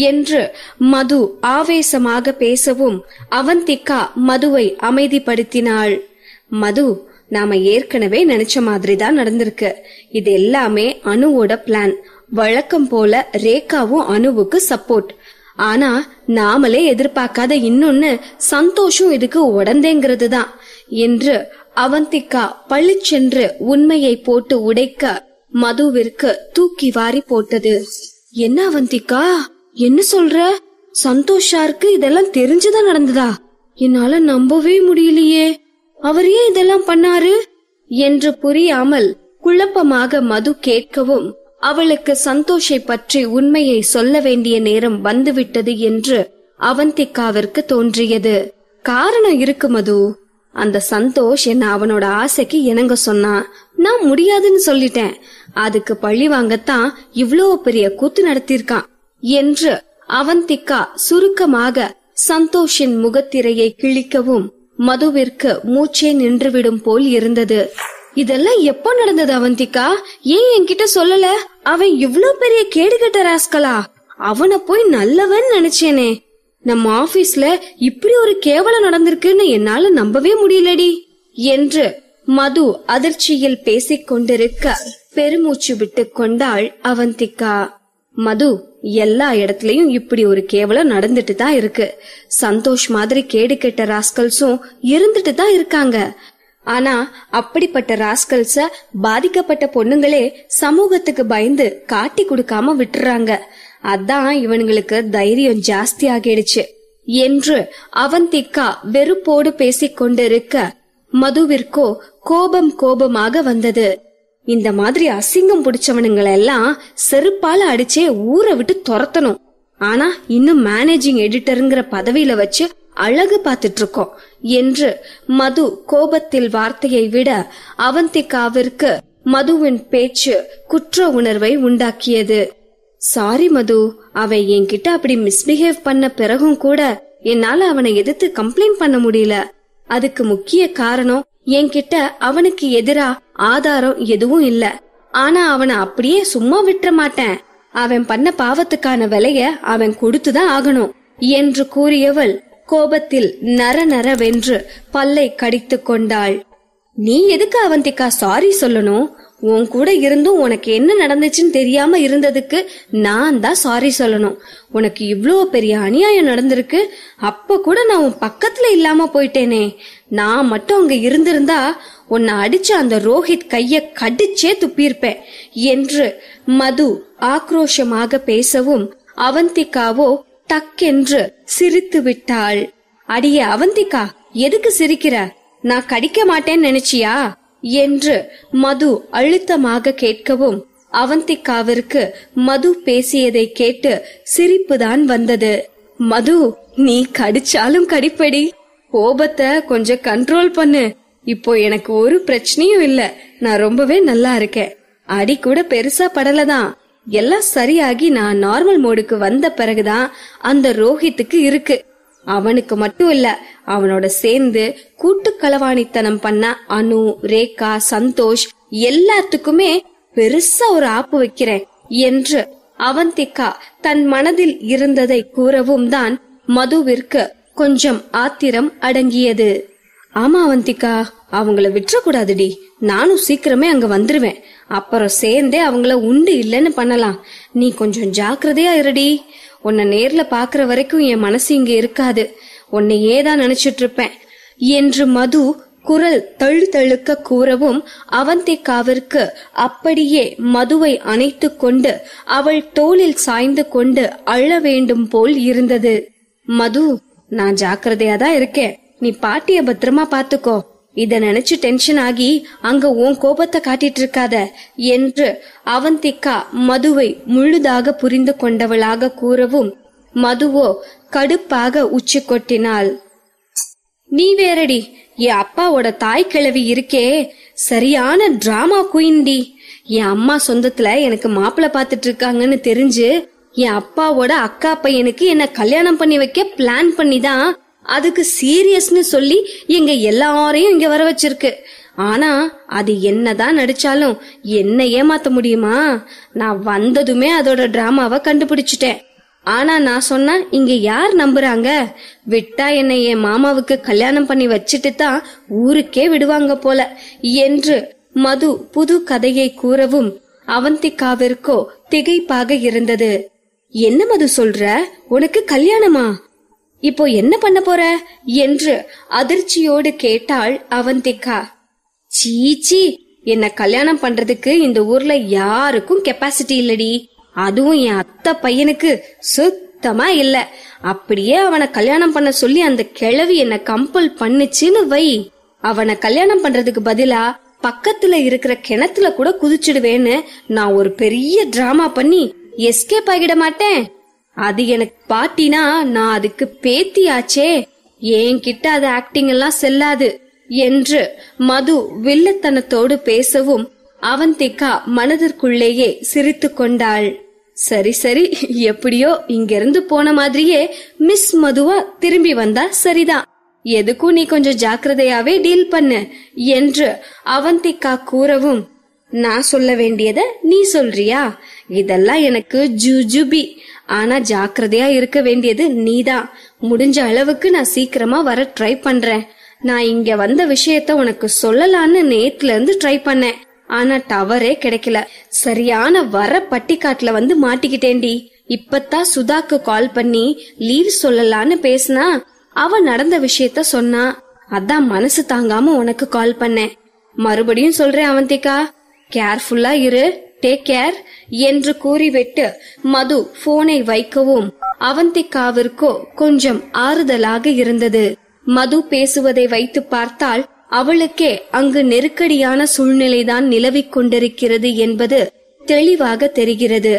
என்று மது ஆவேசமாக பேசவும் அவந்திகா மதுவை அமைதிப்படுத்தினாள். மது, நாம ஏற்கனவே நினைச்ச மாதிரி தான் நடந்திருக்கு. இது எல்லாமே அனுவோட பிளான். வழக்கம் போல ரேகாவும் அனுவுக்கு சப்போர்ட். ஆனா நாமளே எதிர்பார்க்காத இன்னொன்னு சந்தோஷம் இதுக்கு உடந்தேங்கிறது தான் என்று அவந்திகா பளிச்சென்று உண்மையை போட்டு உடைக்க மதுவிற்கு தூக்கி வாரி போட்டது. என்ன அவந்திகா, என்ன சொல்ற? சந்தோஷாருக்கு இதெல்லாம் தெரிஞ்சுதான் நடந்ததா? என்னால நம்பவே முடியலையே. அவர் ஏன் இதெல்லாம் பண்ணாரு என்று புரியாமல் குழப்பமாக மது கேட்கவும், அவளுக்கு சந்தோஷை பற்றி உண்மையை சொல்ல வேண்டிய நேரம் வந்துவிட்டது என்று அவந்திகாவிற்கு தோன்றியது. காரணம் இருக்கு மது. அந்த சந்தோஷ் என்ன அவனோட ஆசைக்கு இணங்க சொன்னான். நான் முடியாதுன்னு சொல்லிட்டேன். அதுக்கு பழி வாங்கத்தான் இவ்ளோ பெரிய கூத்து நடத்திருக்கான் என்று அவந்திகா சுருக்கமாக சந்தோஷின் முகத்திரையை கிழிக்கவும் மதுவிற்கு மூச்சே நின்றுவிடும் போல் இருந்தது. இதெல்லாம் எப்போ நடந்தது அவந்திகா? ஏன் என்கிட்ட சொல்லல? அவன் இவ்ளோ பெரிய கேடுகட்ட ராஸ்கலா? அவனை போய் நல்லவன் நினைச்சேனே. நம்ம ஆபீஸ்ல இப்படி ஒரு கேவலம் நடந்திருக்குன்னு என்னால நம்பவே முடியலடி என்று மது அதிர்ச்சியில் பேசிக் கொண்டிருக்க பெருமூச்சு விட்டு கொண்டாள் அவந்திகா. மது, எல்லா இடத்துலயும் இப்படி ஒரு கேவலம் நடந்துட்டு தான் இருக்கு. சந்தோஷ் மாதிரி கேடு கெட்ட ராஸ்கல்ஸும் இருந்துட்டு தான் இருக்காங்க. ஆனா அப்படிப்பட்ட ராஸ்கல்ஸ பாதிக்கப்பட்ட பொண்ணுங்களே சமூகத்துக்கு பயந்து காட்டி கொடுக்காம விட்டுறாங்க. அதான் இவனுங்களுக்கு தைரியம் ஜாஸ்தி ஆகிடுச்சு என்று அவந்திகா வெறுப்போடு பேசிக் கொண்டிருக்க மதுவிற்கோ கோபமாக வந்தது. இந்த மாதிரி அசிங்கம் பிடிச்சவனுங்களை எல்லாம் செருப்பால அடிச்சே ஊரை விட்டு துரத்தணும். ஆனா இன்னும் மேனேஜிங் எடிட்டருங்கிற பதவியில வச்சு அழகு பார்த்துட்டு இருக்கோம் என்று மது கோபத்தில் வார்த்தையை விட அவந்திகாவிற்கு மதுவின் பேச்சு குற்ற உணர்வை உண்டாக்கியது. சாரி மது, அவன் என்கிட்ட அப்படி மிஸ்பிஹேவ் பண்ண பிறகும் கூட என்னால அவனை எதிர்த்து கம்ப்ளைண்ட் பண்ண முடியல. அதுக்கு முக்கிய காரணம் என்கிட்ட அவனுக்கு எதிரா ஆதாரம் எதுவும் இல்ல. ஆனா அவனை அப்படியே சும்மா விட்டுற மாட்டேன். அவன் பண்ண பாவத்துக்கான விலைய அவன் கொடுத்துதான் ஆகணும் என்று கூறியவள் கோபத்தில் நரநரவென்று பல்லை கடித்து கொண்டாள். நீ எதுக்கு அவந்திகா சாரி சொல்லணும்? உன் கூட இருந்தும் உனக்கு என்ன நடந்துச்சுன்னு தெரியாம இருந்ததுக்கு நான் தான் சாரி சொல்லணும். உனக்கு இவ்ளோ பெரிய அநியாயம் நடந்திருக்கு, அப்ப கூட நான் உன் பக்கத்துல இல்லாம போயிட்டேனே. நான் மட்டும் அங்க இருந்திருந்தா உன்னை அடிச்சு அந்த ரோஹித் கைய கடிச்சே துப்பியிருப்பேன் என்று மது ஆக்ரோஷமாக பேசவும் அவந்திகாவோ டக்கென்று சிரித்து விட்டாள். அடியே அவந்திகா, எதுக்கு சிரிக்கிற? நான் கடிக்க மாட்டேன்னு நினைச்சியா என்று மது அழுத்தமாக கேட்கவும் அவந்திகாவிற்கு மது பேசியதை கேட்டு சிரிப்புதான் வந்தது. மது, நீ கடிச்சாலும் கடிப்படி, கோபத்தை கொஞ்சம் கண்ட்ரோல் பண்ணு. இப்போ எனக்கு ஒரு பிரச்சனையும் இல்ல, நான் ரொம்பவே நல்லா இருக்கேன். அடி கூட பெருசா படலதான். எல்லாம் சரியாகி நான் நார்மல் மோடுக்கு வந்த பிறகுதான் அந்த ரோஹித்துக்கு இருக்கு. அவனுக்கு மட்டும் இல்ல, அவனோட சேர்ந்து கூட்டு களவாணித்தனம் பண்ண அனு, ரேகா, சந்தோஷ் எல்லாத்துக்குமே பெருசா ஒரு ஆப்பு வைக்கிறேன் என்று அவந்திகா தன் மனதில் இருந்ததை கூறவும் தான் மதுவிற்கு கொஞ்சம் ஆத்திரம் அடங்கியது. ஆமா அவந்திகா, அவங்கள விட்டுறக்கூடாதுடி. நானும் சீக்கிரமே அங்க வந்துருவேன். அப்புறம் சேர்ந்தே அவங்கள உண்டு இல்லன்னு பண்ணலாம். நீ கொஞ்சம் ஜாக்கிரதையா இருடி. உன்னை நேர்ல பாக்குற வரைக்கும் என் மனசு இங்க இருக்காது. உன்னை ஏதான் நினைச்சிட்டு இருப்பேன் என்று மது குரல் தழுக்க கூறவும் அவந்திகாவிற்கு அப்படியே மதுவை அணைத்து கொண்டு அவள் தோளில் சாய்ந்து கொண்டு அழ வேண்டும் போல் இருந்தது. மது, நான் ஜாக்கிரதையாதான் இருக்கேன். நீ பாட்டிய பத்திரமா பாத்துக்கோ. இத நினைச்சு டென்ஷன் ஆகி அங்க உன் கோபத்தை காட்டிட்டு இருக்காத என்று அவந்திகா மதுவை முழுதாக புரிந்து கொண்டவளாக கூறவும் மதுவோ கடுப்பாக உச்சி கொட்டினாள். நீ வேறடி, என் அப்பாவோட தாய் கிழவி இருக்கே, சரியான டிராமா குயின்டி. என் அம்மா சொந்தத்துல எனக்கு மாப்பிள்ள பாத்துட்டு இருக்காங்கன்னு தெரிஞ்சு என் அப்பாவோட அக்கா பையனுக்கு என்ன கல்யாணம் பண்ணி வைக்க பிளான் பண்ணிதான் அதுக்கு சீரியஸ்னு சொல்லி எங்க எல்லாரையும் இங்க வர வச்சிருக்கு. ஆனா அது என்னதான் நடிச்சாலும் என்ன ஏமாத்த முடியுமா? நான் வந்ததுமே அதோட டிராமாவை கண்டுபிடிச்சிட்டேன். ஆனா நான் சொன்னா இங்க யார் நம்புறாங்க? விட்டா என்னை என் மாமாவுக்கு கல்யாணம் பண்ணி வச்சிட்டு தான் ஊருக்கே விடுவாங்க போல என்று மது புது கதையை கூறவும் அவந்திகாவிற்கோ திகைப்பாக இருந்தது. என்ன மது சொல்ற? உனக்கு கல்யாணமா? இப்போ என்ன பண்ண போற என்று அதிர்ச்சியோடு கேட்டாள் அவந்திகா. சீச்சி, என்ன கல்யாணம் பண்றதுக்கு இந்த ஊர்ல யாருக்கும் கெப்பாசிட்டி இல்லடி. அதுவும் என் அத்தை பையனுக்கு சுத்தமா இல்ல. அப்படியே அவனை கல்யாணம் பண்ண சொல்லி அந்த கிழவி என்ன கம்பல் பண்ணுச்சுன்னு வை, அவனை கல்யாணம் பண்றதுக்கு பதிலா பக்கத்துல இருக்கிற கிணத்துல கூட குதிச்சிடுவேன்னு நான் ஒரு பெரிய டிராமா பண்ணி எஸ்கேப் ஆகிட மாட்டேன். அது எனக்கு பாட்டினா நான் அதுக்கு பேத்தியாச்சே. என்கிட்ட அது ஆக்டிங் எல்லாம் செல்லாது என்று மது வில்லத்தனத்தோடு பேசவும் அவந்திகா மனதிற்குள்ளேயே சிரித்து கொண்டாள். சரி சரி, எப்படியோ இங்கிருந்து போன மாதிரியே மிஸ் மதுவா திரும்பி வந்தா சரிதான். எதுக்கும் நீ கொஞ்சம் ஜாக்கிரதையாவே டீல் பண்ணு என்று அவந்திகா கூறவும், நான் சொல்ல வேண்டியத நீ சொல்றியா? இதெல்லாம் எனக்கு ஜுஜுபி. ஆனா ஜாக்கிரதையா இருக்க வேண்டியது நீதான். முடிஞ்ச அளவுக்கு நான் சீக்கிரமா வர ட்ரை பண்றேன். நான் இங்க வந்த விஷயத்த உனக்கு சொல்லலான்னு நேத்துல இருந்து ட்ரை பண்ணேன். ஆனா டவரே கிடைக்கல. சரியான வர பட்டிக்காட்டுல வந்து மாட்டிக்கிட்டேன்டி. இப்பத்தான் சுதாக்கு கால் பண்ணி லீவ் சொல்லலான்னு பேசினா அவ நடந்த விஷயத்த சொன்னா. அதான் மனசு தாங்காம உனக்கு கால் பண்ணேன். மறுபடியும் சொல்றேன் அவந்திகா, கேர்ஃபுல்லா இரு, டேக் கேர் என்று கூறிவிட்டு மது போனை வைக்கவும் அவந்திகாவிற்கோ கொஞ்சம் ஆறுதலாக இருந்தது. மது பேசுவதை வைத்து பார்த்தால் அவளுக்கே அங்கு நெருக்கடியான சூழ்நிலைதான் நிலவிக் கொண்டிருக்கிறது என்பது தெளிவாக தெரிகிறது.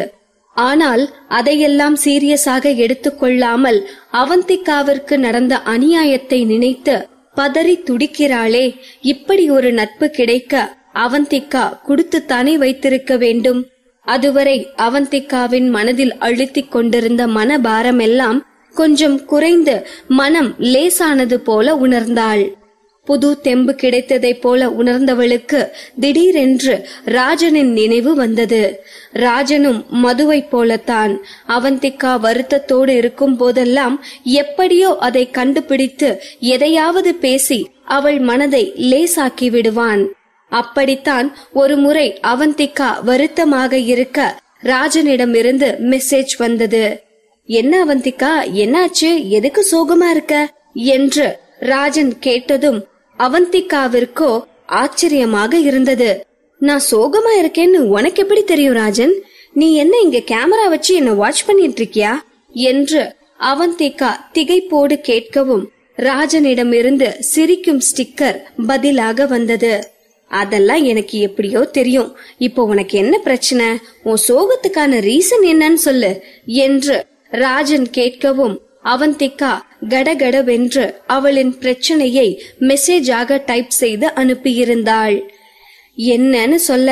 ஆனால் அதையெல்லாம் சீரியஸாக எடுத்துக்கொள்ளாமல் அவந்திகாவிற்கு நடந்த அநியாயத்தை நினைத்து பதறி துடிக்கிறாளே. இப்படி ஒரு நட்பு கிடைக்க அவந்திகா கொடுத்துத்தானே வைத்திருக்க வேண்டும். அதுவரை அவந்திகாவின் மனதில் அழுத்திக் கொண்டிருந்த மனபாரம் எல்லாம் கொஞ்சம் குறைந்து மனம் லேசானது போல உணர்ந்தாள். புது தெம்பு கிடைத்ததை போல உணர்ந்தவளுக்கு திடீரென்று ராஜனின் நினைவு வந்தது. ராஜனும் மதுவை போலத்தான். அவந்திகா வருத்தத்தோடு இருக்கும் போதெல்லாம் எப்படியோ அதை கண்டுபிடித்து எதையாவது பேசி அவள் மனதை லேசாக்கி விடுவான். அப்படித்தான் ஒரு முறை அவந்திகா வருத்தமாக இருக்க ராஜனிடமிருந்து மெசேஜ் வந்தது. என்ன அவந்திகா, என்னாச்சு, எதுக்கு சோகமா இருக்க என்று ராஜன் கேட்டதும் அவந்திகாவிற்கோ ஆச்சரியமாக இருந்தது. நான் சோகமா இருக்கேன்னு உனக்கு எப்படி தெரியும் ராஜன்? நீ என்ன இங்க கேமரா வச்சு என்ன வாட்ச் பண்ணிட்டு இருக்கியா என்று அவந்திகா திகைப்போடு கேட்கவும் ராஜனிடமிருந்து சிரிக்கும் ஸ்டிக்கர் பதிலாக வந்தது. அதெல்லாம் எனக்கு எப்படியோ தெரியும். இப்போ உனக்கு என்ன பிரச்சனை? உன் சோகத்துக்கான ரீசன் என்னன்னு சொல்லு என்று ராஜன் கேட்கவும் அவந்திகா கடகடவென்று அவளின் பிரச்சனையை மெசேஜாக டைப் செய்து அனுப்பியிருந்தாள். என்னன்னு சொல்ல,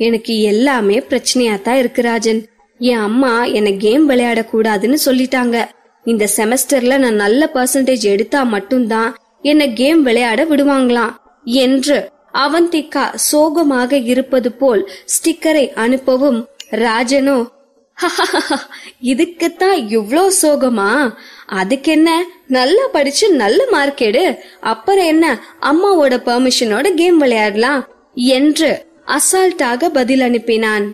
எனக்கு எல்லாமே பிரச்சனையாத்தான் இருக்கு ராஜன். என் அம்மா என்ன கேம் விளையாட கூடாதுன்னு சொல்லிட்டாங்க. இந்த செமஸ்டர்ல நான் நல்ல பர்சன்டேஜ் எடுத்தா மட்டும்தான் என்ன கேம் விளையாட விடுவாங்களாம் என்று அவந்திகா சோகமாக இருப்பது போல் ஸ்டிக்கரை அனுப்பவும் ராஜனோ இதுக்குத்தான் இவ்ளோ சோகமா? அதுக்கு என்ன, நல்லா படிச்சு நல்ல மார்க் எடு, அப்புறம் என்ன அம்மாவோட பெர்மிஷனோட கேம் விளையாடலாம் என்று அசால்ட்டாக பதில் அனுப்பினான்.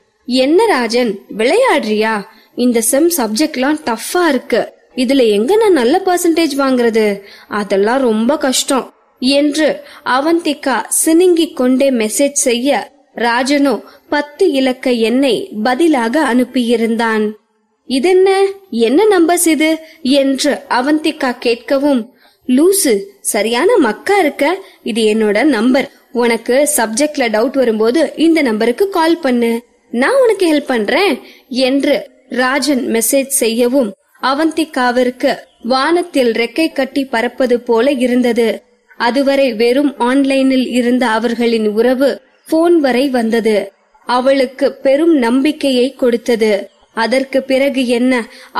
என்ன ராஜன், விளையாடுறியா? இந்த செம் சப்ஜெக்ட்லாம் டஃப்பா இருக்கு. இதுல எங்க நான் நல்ல பர்சன்டேஜ் வாங்குறது? அதெல்லாம் ரொம்ப கஷ்டம் என்று அவந்திகா சினுங்கிக் கொண்டே மெசேஜ் செய்ய ராஜனோ 10 இலக்க எண்ணை பதிலாக அனுப்பியிருந்தான். இதென்ன, என்ன நம்பர்ஸ் இது என்று அவந்திகா கேட்கவும், லூசு, சரியான மக்கா இருக்க, இது என்னோட நம்பர். உனக்கு சப்ஜெக்ட்ல டவுட் வரும்போது இந்த நம்பருக்கு கால் பண்ணு, நான் உனக்கு ஹெல்ப் பண்றேன் என்று ராஜன் மெசேஜ் செய்யவும் அவந்திகாவிற்கு வானத்தில் ரெக்கை கட்டி பறப்பது போல இருந்தது. அதுவரை வெறும் ஆன்லைனில் இருந்த அவர்களின் உறவு போன் வரை வந்தது. அவளுக்கு பெரும் நம்பிக்கையை கொடுத்தது. அதற்கு பிறகு என்ன,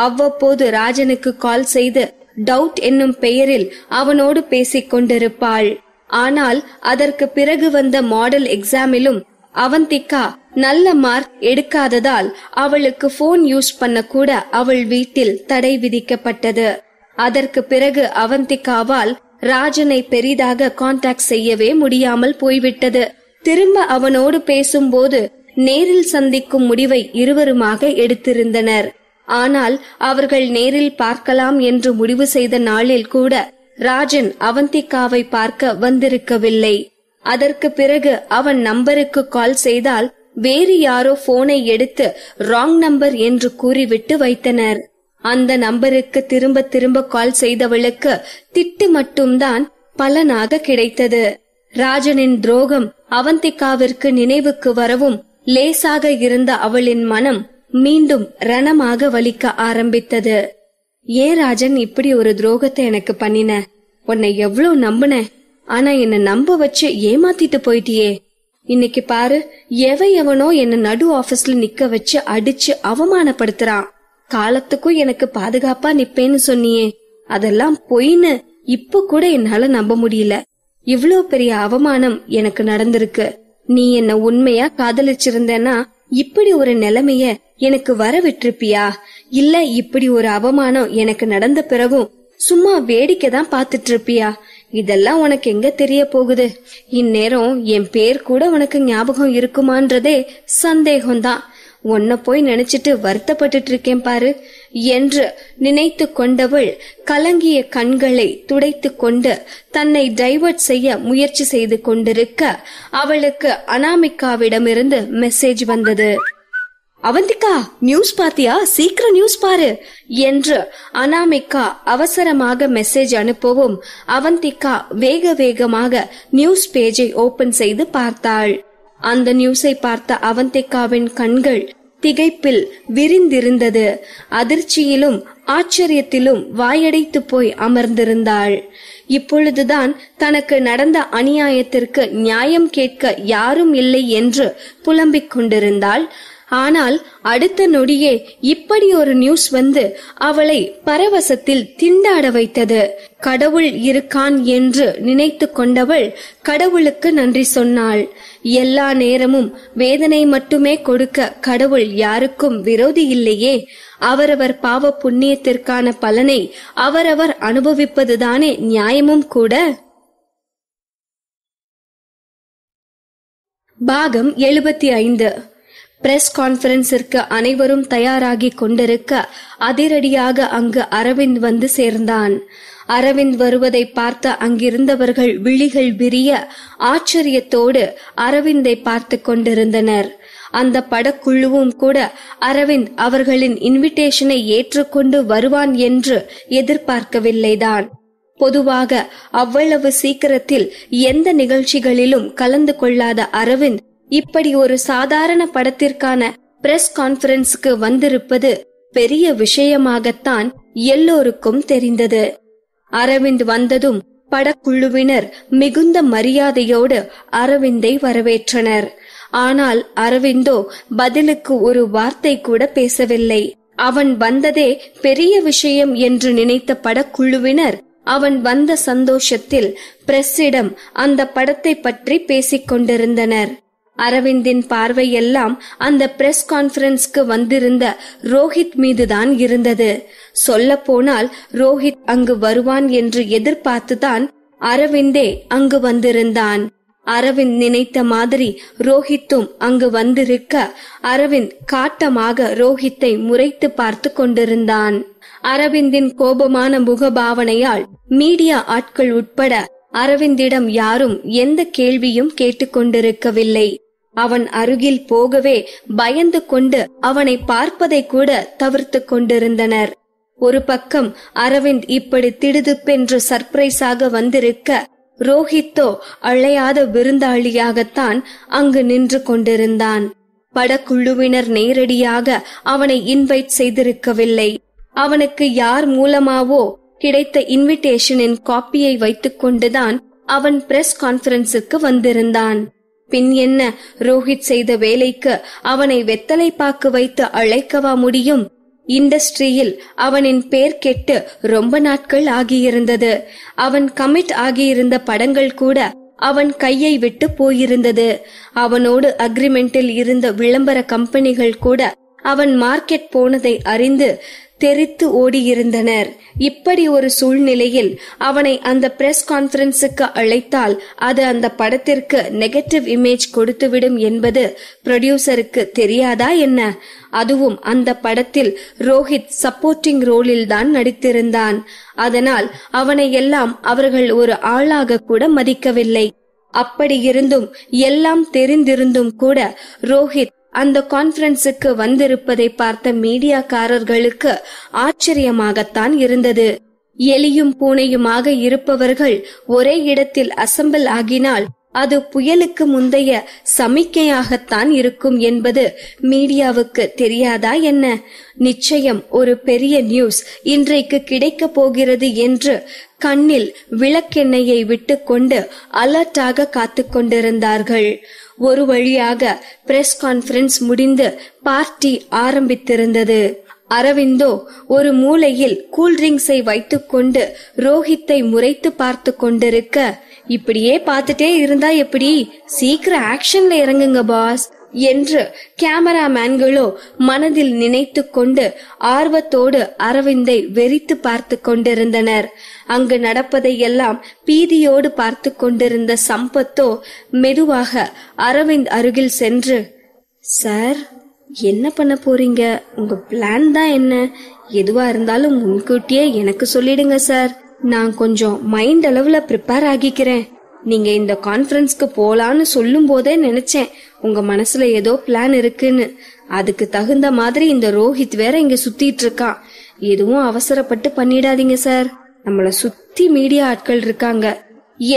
அவ்வப்போது ராஜனுக்கு கால் செய்து டவுட் என்னும் பெயரில் அவனோடு பேசிக் கொண்டிருப்பாள். ஆனால் அதற்கு பிறகு வந்த மாடல் எக்ஸாமிலும் அவந்திகா நல்ல மார்க் எடுக்காததால் அவளுக்கு போன் யூஸ் பண்ண கூட அவள் வீட்டில் தடை விதிக்கப்பட்டது. அதற்கு பிறகு அவந்திகாவால் ராஜனை பெரிதாக கான்டாக்ட் செய்யவே முடியாமல் போய்விட்டது. திரும்ப அவனோடு பேசும்போது நேரில் சந்திக்கும் முடிவை இருவருமாக எடுத்திருந்தனர். ஆனால் அவர்கள் நேரில் பார்க்கலாம் என்று முடிவு செய்த நாளில் கூட ராஜன் அவந்திகாவை பார்க்க வந்திருக்கவில்லை. அதற்கு பிறகு அவன் நம்பருக்கு கால் செய்தால் வேறு யாரோ போனை எடுத்து ராங் நம்பர் என்று கூறிவிட்டு வைத்தனர். அந்த நம்பருக்கு திரும்ப திரும்ப கால் செய்தவளுக்கு திட்டு மட்டும்தான் பலனாக கிடைத்தது. ராஜனின் துரோகம் அவந்திகாவிற்கு நினைவுக்கு வரவும் லேசாக இருந்த அவளின் மனம் மீண்டும் ரணமாக வலிக்க ஆரம்பித்தது. ஏன் ராஜன் இப்படி ஒரு துரோகத்தை எனக்கு பண்ணின? உன்னை எவ்வளவு நம்புன, ஆனா என்ன நம்ப வச்சு ஏமாத்திட்டு போயிட்டியே. இன்னைக்கு பாரு, எவனோ என்ன நடு ஆபீஸ்ல நிக்க வச்சு அடிச்சு அவமானப்படுத்துறான். காலத்துக்கும் எனக்கு பாதுகாப்பா நிப்பேன்னு சொன்னியே, அதெல்லாம் பொய்ன்னு இப்ப கூட என்னால நம்ப முடியல. இவ்ளோ பெரிய அவமானம் எனக்கு நடந்திருக்கு. நீ என்ன உண்மையா காதலிச்சிருந்தேன்னா இப்படி ஒரு நிலைமைய எனக்கு வர விட்டுருப்பியா? இல்ல இப்படி ஒரு அவமானம் எனக்கு நடந்த பிறகும் சும்மா வேடிக்கை தான் பாத்துட்டு இருப்பியா? இதெல்லாம் உனக்கு எங்க தெரிய போகுது? இந்நேரம் என் பேர் கூட உனக்கு ஞாபகம் இருக்குமான்றதே சந்தேகம்தான். உன்ன போய் நினைச்சிட்டு வருத்தப்பட்டு இருக்கேன் பாரு என்று நினைத்து கொண்டவள் கலங்கிய கண்களை துடைத்து கொண்டு தன்னை டைவர்ட் செய்ய முயற்சி செய்து கொண்டிருக்க அவளுக்கு அனாமிகாவிடமிருந்து மெசேஜ் வந்தது. அவந்திகா, நியூஸ் பாத்தியா? சீக்கிரம் நியூஸ் பாரு என்று அனாமிகா அவசரமாக மெசேஜ் அனுப்பவும் அவந்திகா வேக வேகமாக நியூஸ் பேஜை ஓபன் செய்து பார்த்தாள். அந்த நியூஸை பார்த்த அவந்திகாவின் கண்கள் திகைப்பில் விரிந்திருந்தது. அதிர்ச்சியிலும் ஆச்சரியத்திலும் வாயடைத்து போய் அமர்ந்திருந்தாள். இப்பொழுதுதான் தனக்கு நடந்த அநியாயத்திற்கு நியாயம் கேட்க யாரும் இல்லை என்று புலம்பிக் கொண்டிருந்தாள். ஆனால் அடுத்த நொடியே இப்படி ஒரு நியூஸ் வந்து அவளை பரவசத்தில் திண்டாட வைத்தது. கடவுள் இருக்கான் என்று நினைத்து கொண்டவள் கடவுளுக்கு நன்றி சொன்னாள். எல்லா நேரமும் வேதனை மட்டுமே கொடுக்க கடவுள் யாருக்கும் விரோதி இல்லையே. அவரவர் பாவ புண்ணியத்திற்கான பலனை அவரவர் அனுபவிப்பதுதானே நியாயமும் கூட. பாகம் 75. பிரஸ் கான்பரன்ஸிற்கு அனைவரும் தயாராகி கொண்டிருக்க அதிரடியாக அங்கு அரவிந்த் வந்து சேர்ந்தான். அரவிந்த் வருவதை பார்த்த அங்கிருந்தவர்கள் விழிகள் விரிய ஆச்சரியத்தோடு அரவிந்தை பார்த்து கொண்டிருந்தனர். அந்த படக்குழுவும் கூட அரவிந்த் அவர்களின் இன்விடேஷனை ஏற்றுக்கொண்டு வருவான் என்று எதிர்பார்க்கவில்லைதான். பொதுவாக அவ்வளவு சீக்கிரத்தில் எந்த நிகழ்ச்சிகளிலும் கலந்து கொள்ளாத அரவிந்த் இப்படி ஒரு சாதாரண படத்திற்கான பிரஸ் கான்பரன்ஸ்க்கு வந்திருப்பது பெரிய விஷயமாகத்தான் எல்லோருக்கும் தெரிந்தது. அரவிந்த் வந்ததும் படக்குழுவினர் மிகுந்த மரியாதையோடு அரவிந்தை வரவேற்றனர். ஆனால் அரவிந்தோ பதிலுக்கு ஒரு வார்த்தை கூட பேசவில்லை. அவன் வந்ததே பெரிய விஷயம் என்று நினைத்த படக்குழுவினர் அவன் வந்த சந்தோஷத்தில் பிரஸ்ஸிடம் அந்த படத்தை பற்றி பேசிக் கொண்டிருந்தனர். அரவிந்தின் பார்வையெல்லாம் அந்த பிரஸ் கான்பரன்ஸ்க்கு வந்திருந்த ரோஹித் மீதுதான் இருந்தது. சொல்ல போனால் ரோஹித் அங்கு வருவான் என்று எதிர்பார்த்துதான் அரவிந்தே அங்கு வந்திருந்தான். அரவிந்த் நினைத்த மாதிரி ரோஹித்தும் அங்கு வந்திருக்க அரவிந்த் காட்டமாக ரோஹித்தை முறைத்து பார்த்து கொண்டிருந்தான். அரவிந்தின் கோபமான முகபாவனையால் மீடியா ஆட்கள் உட்பட அரவிந்திடம் யாரும் எந்த கேள்வியும் கேட்டுக்கொண்டிருக்கவில்லை. அவன் அருகில் போகவே பயந்து கொண்டு அவனை பார்ப்பதை கூட தவிர்த்து கொண்டிருந்தனர். ஒரு பக்கம் அரவிந்த் இப்படி திடுதிப்பென்று சர்ப்ரைஸாக வந்திருக்க ரோஹித்தோ அழையாத விருந்தாளியாகத்தான் அங்கு நின்று கொண்டிருந்தான். படக்குழுவினர் நேரடியாக அவனை இன்வைட் செய்திருக்கவில்லை. அவனுக்கு யார் மூலமாவோ கிடைத்த இன்விடேஷனின் காப்பியை வைத்துக் கொண்டுதான் அவன் பிரஸ் கான்பரன்ஸுக்கு வந்திருந்தான். பின் என்ன, ரோஹித் செய்த வேலைக்கு அவனை வெத்தலை பாக்கு வைத்து அழைக்கவா முடியும்? இண்டஸ்ட்ரியில் அவனின் பேர் கெட்டு ரொம்ப நாட்கள் ஆகியிருந்தது. அவன் கமிட் ஆகியிருந்த படங்கள் கூட அவன் கையை விட்டு போயிருந்தது. அவனோடு அக்ரிமெண்டில் இருந்த விளம்பர கம்பெனிகள் கூட அவன் மார்க்கெட் போனதை அறிந்து தெரித்து ஓடியிருந்தனர். இப்படி ஒரு சூழ்நிலையில் அவனை அந்த பிரஸ் கான்பரன்ஸுக்கு அழைத்தால் அது அந்த படத்திற்கு நெகட்டிவ் இமேஜ் கொடுத்துவிடும் என்பது ப்ரொடியூசருக்கு தெரியாதா என்ன? அதுவும் அந்த படத்தில் ரோஹித் சப்போர்ட்டிங் ரோலில் தான் நடித்திருந்தான். அதனால் அவனை எல்லாம் அவர்கள் ஒரு ஆளாக கூட மதிக்கவில்லை. அப்படி இருந்தும் எல்லாம் தெரிந்திருந்தும் கூட ரோஹித் அந்த கான்பரன்ஸுக்கு வந்திருப்பதை பார்த்த மீடியாக்காரர்களுக்கு ஆச்சரியமாகத்தான் இருந்தது. எலியும் பூனையுமாக இருப்பவர்கள் ஒரே இடத்தில் அசெம்பிள் ஆகினால் அது புயலுக்கு முந்தைய சமிக்கையாகத்தான் இருக்கும் என்பது மீடியாவுக்கு தெரியாதா என்ன? நிச்சயம் ஒரு பெரிய நியூஸ் இன்றைக்கு கிடைக்க போகிறது என்று கண்ணில் விளக்கெண்ணெயை விட்டு கொண்டு அலர்ட்டாக காத்து கொண்டிருந்தார்கள். ஒரு வழியாக பிரஸ் கான்பரன்ஸ் முடிந்து பார்ட்டி ஆரம்பித்திருந்தது. அரவிந்தோ ஒரு மூலையில் கூல்ட்ரிங்க்ஸை வைத்துக் கொண்டு ரோஹித்தை முறைத்து பார்த்து கொண்டிருக்க, இப்படியே பார்த்துட்டே இருந்தா எப்படி? சீக்கிரம் ஆக்ஷன்ல இறங்குங்க பாஸ் என்று கேமராமேன்களோ மனதில் நினைத்து கொண்டு ஆர்வத்தோடு அரவிந்தை வெறித்து பார்த்து கொண்டிருந்தனர். அங்கு நடப்பதை எல்லாம் பீதியோடு பார்த்து கொண்டிருந்த சம்பத்தோ மெதுவாக அரவிந்த் அருகில் சென்று, சார், என்ன பண்ண போறீங்க? உங்க பிளான் தான் என்ன? எதுவா இருந்தாலும் முன்கூட்டியே எனக்கு சொல்லிடுங்க சார். நான் கொஞ்சம் மைண்ட் அளவுல ப்ரிப்பேர் ஆகிக்கிறேன். நீங்க இந்த கான்பரன்ஸ்க்கு போலான்னு சொல்லும் போதே நினைச்சேன் உங்க மனசுல ஏதோ பிளான் இருக்குன்னு. அதுக்கு தகுந்த மாதிரி இந்த ரோஹித் வேற இங்க சுத்திட்டு இருக்கான். எதுவும் அவசரப்பட்டு பண்ணிடாதீங்க சார், நம்மள சுத்தி மீடியா ஆட்கள் இருக்காங்க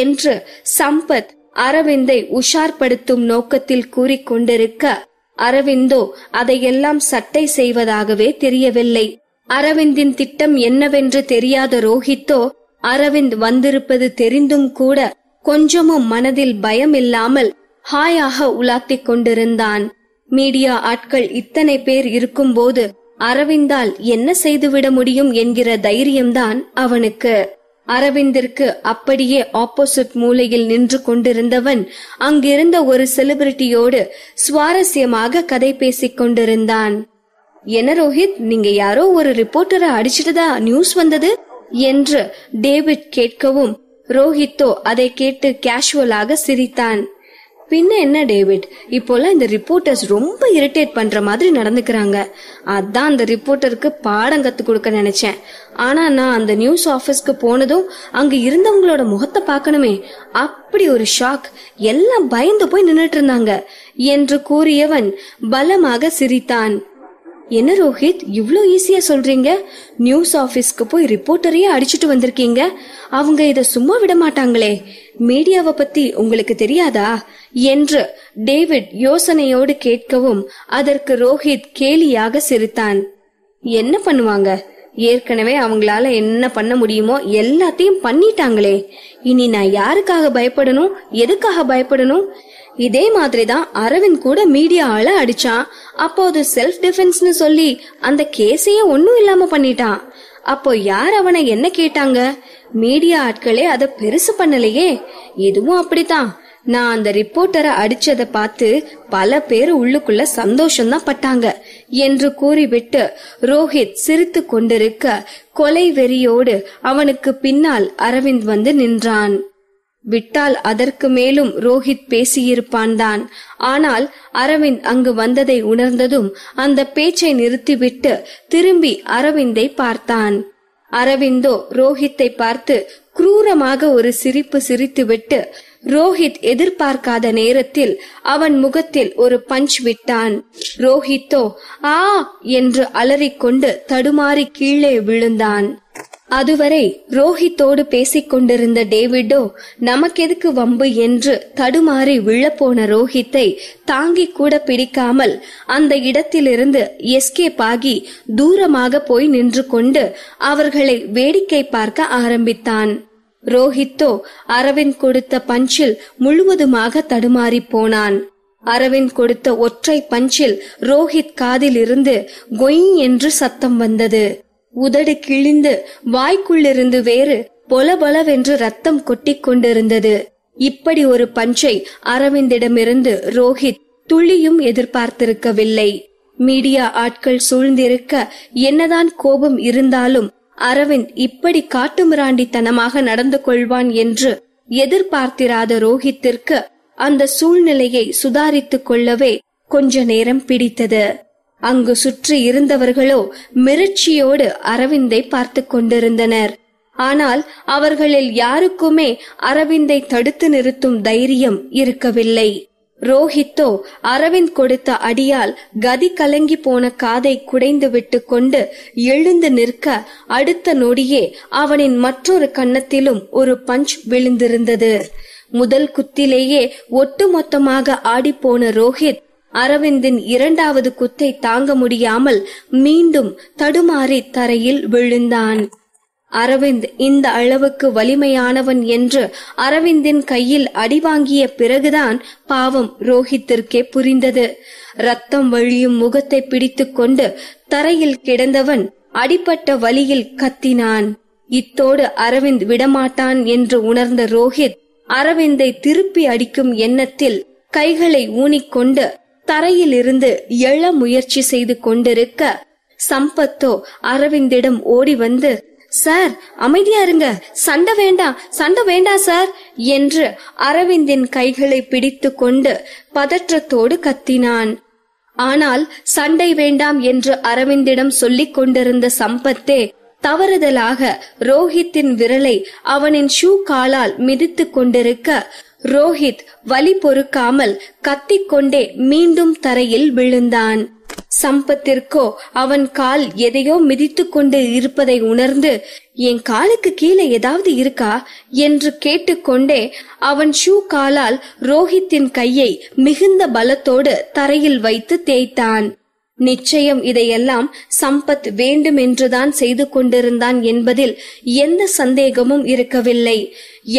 என்று சம்பத் அரவிந்தை உஷார்படுத்தும் நோக்கத்தில் கூறிக்கொண்டிருக்க, அரவிந்தோ அதையெல்லாம் சட்டை செய்வதாகவே தெரியவில்லை. அரவிந்தின் திட்டம் என்னவென்று தெரியாத ரோஹித்தோ அரவிந்த் வந்திருப்பது தெரிந்தும் கூட கொஞ்சமும் மனதில் பயம் இல்லாமல் ஹாயாக உலாத்திக் கொண்டிருந்தான். மீடியா ஆட்கள் இத்தனை பேர் இருக்கும்போது அரவிந்தால் என்ன செய்துவிட முடியும் என்கிற தைரியம்தான் அவனுக்கு. அரவிந்திற்கு அப்படியே ஆப்போசிட் மூலையில் நின்று கொண்டிருந்தவன் அங்கிருந்த ஒரு செலிபிரிட்டியோடு சுவாரஸ்யமாக கதை பேசிக் கொண்டிருந்தான். என்ன ரோஹித், நீங்க யாரோ ஒரு ரிப்போர்ட்டரை அடிச்சிட்டதா நியூஸ் வந்தது என்று டேவிட் கேட்கவும் ரோஹித்தோ அதை கேட்டு கேஷுவலாக சிரித்தான். பின்ன என்ன டேவிட், இப்போலாம் இந்த ரிப்போர்ட்டர்ஸ் ரொம்ப இரிட்டேட் பண்ற மாதிரி நடந்துக்கிறாங்க. அதான் அந்த ரிப்போர்ட்டருக்கு பாடம் கத்து கொடுக்க நினைச்சேன். ஆனா நான் அந்த நியூஸ் ஆபீஸ்க்கு போனதும் அங்க இருந்தவங்களோட முகத்தை பார்க்கணுமே, அப்படி ஒரு ஷாக். எல்லாம் பயந்து போய் நின்னுட்டு இருந்தாங்க என்று கூறியவன் பலமாக சிரித்தான். என்ன ரோஹித், இவ்ளோ ஈஸியா சொல்றீங்க? நியூஸ் ஆபீஸ்க்கு போய் ரிப்போர்ட்டரையே அடிச்சுட்டு வந்திருக்கீங்க. அவங்க இத சும்மா விட மாட்டாங்களே. மீடியாவை பத்தி உங்களுக்கு தெரியாதா என்று டேவிட் யோசனையோடு கேட்கவும் அதற்கு ரோஹித் கேலியாக சிரித்தான். என்ன பண்ணுவாங்க? ஏற்கனவே அவங்களால என்ன பண்ண முடியுமோ எல்லாத்தையும் பண்ணிட்டாங்களே. இனி நான் யாருக்காக பயப்படணும், எதுக்காக பயப்படணும்? இதே மாதிரிதான் அரவிந்த் கூட மீடியா ஆள அடிச்சான். அப்போது செல்ஃப் டிஃபென்ஸ்னு சொல்லி அந்த கேஸையே ஒன்னும் இல்லாம பண்ணிட்டான். அப்போ யார் அவனை என்ன கேட்டாங்க? மீடியா ஆட்களே அத பெருசு பண்ணலையே. இதுவும் அப்படித்தான். நான் அந்த ரிப்போர்ட்டரை அடிச்சத பார்த்து பல பேர் உள்ளுக்குள்ள சந்தோஷம்தான் பட்டாங்க என்று கூறிவிட்டு ரோஹித் சிரித்து கொண்டிருக்க கொலை வெறியோடு அவனுக்கு பின்னால் அரவிந்த் வந்து நின்றான். விட்டால் அதற்கு மேலும் ரோஹித் பேசியிருப்பான் தான். ஆனால் அரவிந்த் அங்கு வந்ததை உணர்ந்ததும் அந்த பேச்சை நிறுத்திவிட்டு திரும்பி அரவிந்தை பார்த்தான். அரவிந்தோ ரோஹித்தை பார்த்து குரூரமாக ஒரு சிரிப்பு சிரித்துவிட்டு ரோஹித் எதிர்பார்க்காத நேரத்தில் அவன் முகத்தில் ஒரு பஞ்ச் விட்டான். ரோஹித்தோ ஆ என்று அலறிக்கொண்டு தடுமாறி கீழே விழுந்தான். அதுவரை ரோஹித்தோடு பேசிக் கொண்டிருந்த டேவிடோ நமக்கெதுக்கு வம்பு என்று தடுமாறி விழப்போன ரோஹித்தை தாங்கிக் கூட பிடிக்காமல் அந்த இடத்திலிருந்து எஸ்கேப் ஆகி தூரமாக போய் நின்று கொண்டு அவர்களை வேடிக்கை பார்க்க ஆரம்பித்தான். ரோஹித்தோ அரவிந்த் கொடுத்த பஞ்சில் முழுவதுமாக தடுமாறி போனான். அரவிந்த் கொடுத்த ஒற்றை பஞ்சில் ரோஹித் காதில் இருந்து கொய் என்று சத்தம் வந்தது. உதடு கிழிந்து வாய்க்குள்ளிருந்து வேறு பொலபொலவென்று ரத்தம் கொட்டிக் கொண்டிருந்தது. இப்படி ஒரு பஞ்சை அரவிந்திடமிருந்து ரோஹித் துளியும் எதிர்பார்த்திருக்கவில்லை. மீடியா ஆட்கள் சூழ்ந்திருக்க என்னதான் கோபம் இருந்தாலும் அரவிந்த் இப்படி காட்டுமிராண்டித்தனமாக நடந்து கொள்வான் என்று எதிர்பார்த்திராத ரோஹித்திற்கு அந்த சூழ்நிலையை சுதாரித்துக் கொள்ளவே கொஞ்ச நேரம் பிடித்தது. அங்கு சுற்றி இருந்தவர்களோ மிரட்சியோடு அரவிந்தை பார்த்து கொண்டிருந்தனர். ஆனால் அவர்களில் யாருக்குமே அரவிந்தை தடுத்து நிறுத்தும் தைரியம் இருக்கவில்லை. ரோஹித்தோ அரவிந்த் கொடுத்த அடியால் கதி கலங்கி போன காதை குடைந்து விட்டு கொண்டு எழுந்து நிற்க அடுத்த நொடியே அவனின் மற்றொரு கன்னத்திலும் ஒரு பஞ்ச் விழுந்திருந்தது. முதல் குத்திலேயே ஒட்டுமொத்தமாக ஆடிப்போன ரோஹித் அரவிந்தின் இரண்டாவது குத்தை தாங்க முடியாமல் மீண்டும் தடுமாறி தரையில் விழுந்தான். அரவிந்த் இந்த அளவுக்கு வலிமையானவன் என்று அரவிந்தின் கையில் அடிவாங்கிய பிறகுதான் பாவம் ரோஹித்திற்கே புரிந்தது. ரத்தம் வழியும் முகத்தை பிடித்துக் கொண்டு தரையில் கிடந்தவன் அடிபட்ட வலியில் கத்தினான். இத்தோடு அரவிந்த் விடமாட்டான் என்று உணர்ந்த ரோஹித் அரவிந்தை திருப்பி அடிக்கும் எண்ணத்தில் கைகளை ஊனிக்கொண்டு தரையில் இருந்து எழ முயற்சி செய்து கொண்டிருக்க சம்பத்தோ அரவிந்திடம் ஓடி வந்து, சார் அமைதியா இருங்க, சண்டை வேண்டாம் சார் என்று அரவிந்தின் கைகளை பிடித்து கொண்டு பதற்றத்தோடு கத்தினான். ஆனால் சண்டை வேண்டாம் என்று அரவிந்திடம் சொல்லிக் கொண்டிருந்த சம்பத்தே தவறுதலாக ரோஹித்தின் விரலை அவனின் ஷூ காலால் மிதித்துக் கொண்டிருக்க ரோஹித் வலி பொறுக்காமல் கத்திக்கொண்டே மீண்டும் தரையில் விழுந்தான். சம்பத்திற்கோ அவன் கால் எதையோ மிதித்துக் கொண்டு இருப்பதை உணர்ந்து, என் காலுக்கு கீழே ஏதாவது இருக்கா என்று கேட்டுக்கொண்டே அவன் ஷூ காலால் ரோஹித்தின் கையை மிகுந்த பலத்தோடு தரையில் வைத்து தேய்த்தான். நிச்சயம் இதையெல்லாம் சம்பத் வேண்டுமென்றுதான் செய்து கொண்டிருந்தான் என்பதில் எந்த சந்தேகமும் இருக்கவில்லை.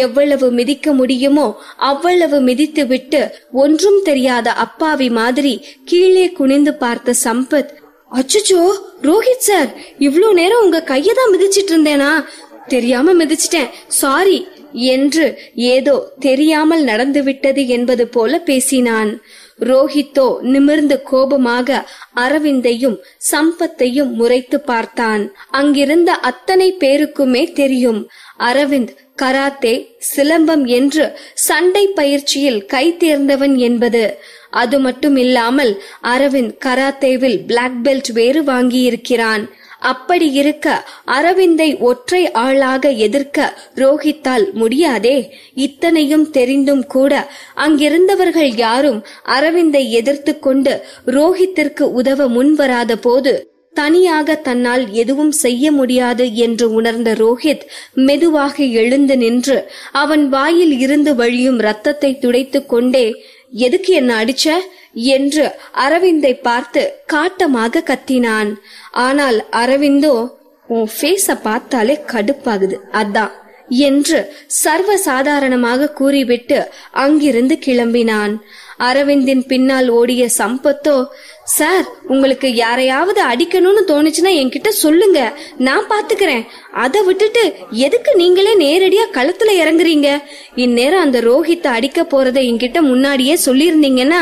எவ்வளவு மிதிக்க முடியுமோ அவ்வளவு மிதித்துவிட்டு ஒன்றும் தெரியாத அப்பாவி மாதிரி கீழே குனிந்து பார்த்த சம்பத், அச்சச்சோ ரோஹித் சார், இவ்ளோ நேரம் உங்க கையதான் மிதிச்சிட்டு இருந்தேனா? தெரியாம மிதிச்சிட்டேன், சாரி என்று ஏதோ தெரியாமல் நடந்துவிட்டது என்பது போல பேசினான். ரோஹித்தோ நிமிர்ந்து கோபமாக அரவிந்தையும் சம்பத்தையும் முறைத்து பார்த்தான். அங்கிருந்த அத்தனை பேருக்குமே தெரியும் அரவிந்த் கராத்தே, சிலம்பம் என்று சண்டை பயிற்சியில் கை தேர்ந்தவன் என்பது. அது மட்டும் இல்லாமல் அரவிந்த் கராத்தேவில் பிளாக் பெல்ட் வேறு வாங்கியிருக்கிறான். அப்படி இருக்க அரவிந்தை ஒற்றை ஆளாக எதிர்க்க ரோஹித்தால் முடியாதே. இத்தனையும் தெரிந்தும் கூட அங்கிருந்தவர்கள் யாரும் அரவிந்தை எதிர்த்து கொண்டு ரோஹித்திற்கு உதவ முன்வராத போது தனியாக தன்னால் எதுவும் செய்ய முடியாது என்று உணர்ந்த ரோஹித் மெதுவாக எழுந்து நின்று அவன் வாயில் இருந்து வழியும் ரத்தத்தை துடைத்துக் கொண்டே, எதுக்கு என்ன அடிச்ச என்று அரவிந்தை பார்த்து காட்டமாக கத்தினான். ஆனால் அரவிந்தோ, உன் ஃபேஸ பார்த்தாலே கடுப்பாகுது அதான் என்று சர்வ சாதாரணமாக கூறிவிட்டு அங்கிருந்து கிளம்பினான். அரவிந்தின் பின்னால் ஓடிய சம்பத்தோ, சார் உங்களுக்கு யாரையாவது அடிக்கணும்னு தோணுச்சுன்னா என்கிட்ட சொல்லுங்க, நான் பாத்துக்கிறேன். அதை விட்டுட்டு எதுக்கு நீங்களே நேரடியா களத்துல இறங்குறீங்க? இந்நேரம் அந்த ரோஹித்தை அடிக்க போறதை என்கிட்ட முன்னாடியே சொல்லியிருந்தீங்கன்னா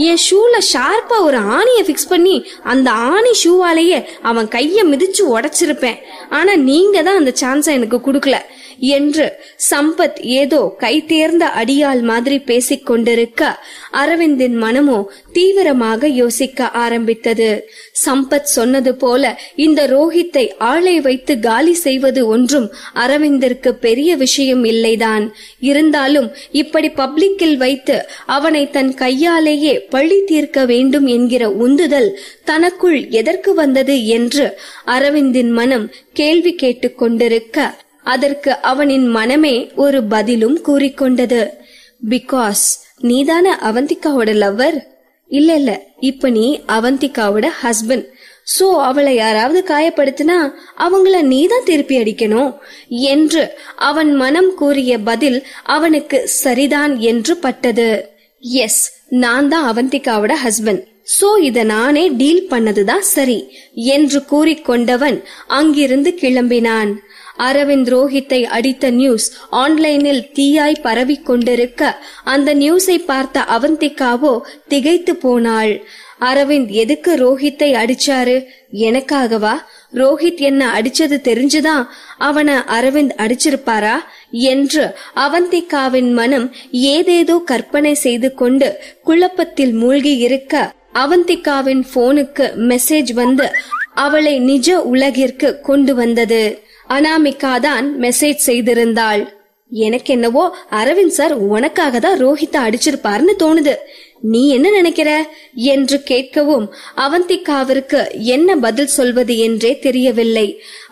என் ஷூல ஷார்ப்பா ஒரு ஆணிய பிக்ஸ் பண்ணி அந்த ஆணி ஷூவாலேயே அவன் கைய மிதிச்சு உடைச்சிருப்பேன். ஆனா நீங்க தான் அந்த சான்ஸை எனக்கு கொடுக்கல என்று சம்பத் ஏதோ கை தேர்ந்த அடியாள் மாதிரி பேசிக் கொண்டிருக்க அரவிந்தின் மனமோ தீவிரமாக யோசிக்க ஆரம்பித்தது. சம்பத் சொன்னது போல இந்த ரோஹித்தை ஆளை வைத்து காலி செய்வது ஒன்றும் அரவிந்திற்கு பெரிய விஷயம் இல்லைதான். இருந்தாலும் இப்படி பப்ளிக்கில் வைத்து அவனை தன் கையாலேயே பழி தீர்க்க வேண்டும் என்கிற உந்துதல் தனக்குள் எதற்கு வந்தது என்று அரவிந்தின் மனம் கேள்வி கேட்டுக் கொண்டிருக்க அதற்கு அவனின் மனமே ஒரு பதிலும் கூறிக்கொண்டது. Because நீதான அவந்திகாவோட lover? இல்ல, இப்ப நீ அவந்திகாவோட ஹஸ்பண்ட். சோ அவளை யாராவது காயப்படுத்தினா அவங்கள நீதான் திருப்பி அடிக்கணும் என்று அவன் மனம் கூறிய பதில் அவனுக்கு சரிதான் என்று பட்டது. எஸ், நான் தான் அவந்திகாவோட ஹஸ்பண்ட். சோ இத நானே டீல் பண்ணதுதான் சரி என்று கூறிக்கொண்டவன் அங்கிருந்து கிளம்பினான். அரவிந்த் ரோஹித்தை அடித்த நியூஸ் ஆன்லைனில் தீயாய் பரவி கொண்டிருக்க அந்த நியூஸை பார்த்த அவந்திகாவோ திகைத்து போனாள். அரவிந்த் எதுக்கு ரோஹித்தை அடிச்சாரு? எனக்காகவா? ரோஹித் என்ன அடிச்சது தெரிஞ்சுதான் அவனை அரவிந்த் அடிச்சிருப்பாரா என்று அவந்திகாவின் மனம் ஏதேதோ கற்பனை செய்து கொண்டு குழப்பத்தில் மூழ்கி இருக்க அவந்திகாவின் போனுக்கு மெசேஜ் வந்து அவளை நிஜ உலகிற்கு கொண்டு வந்தது. அனாமிகா தான் மெசேஜ் செய்திருந்தாள். எனக்கு என்னவோ அரவிந்த் சார் உனக்காக தான் ரோஹித்தை அடிச்சிருப்பாருன்னு தோணுது. நீ என்ன நினைக்கிற என்று கேட்கவும் அவந்திகாவிற்கு என்ன பதில் சொல்வது என்றே தெரியவில்லை.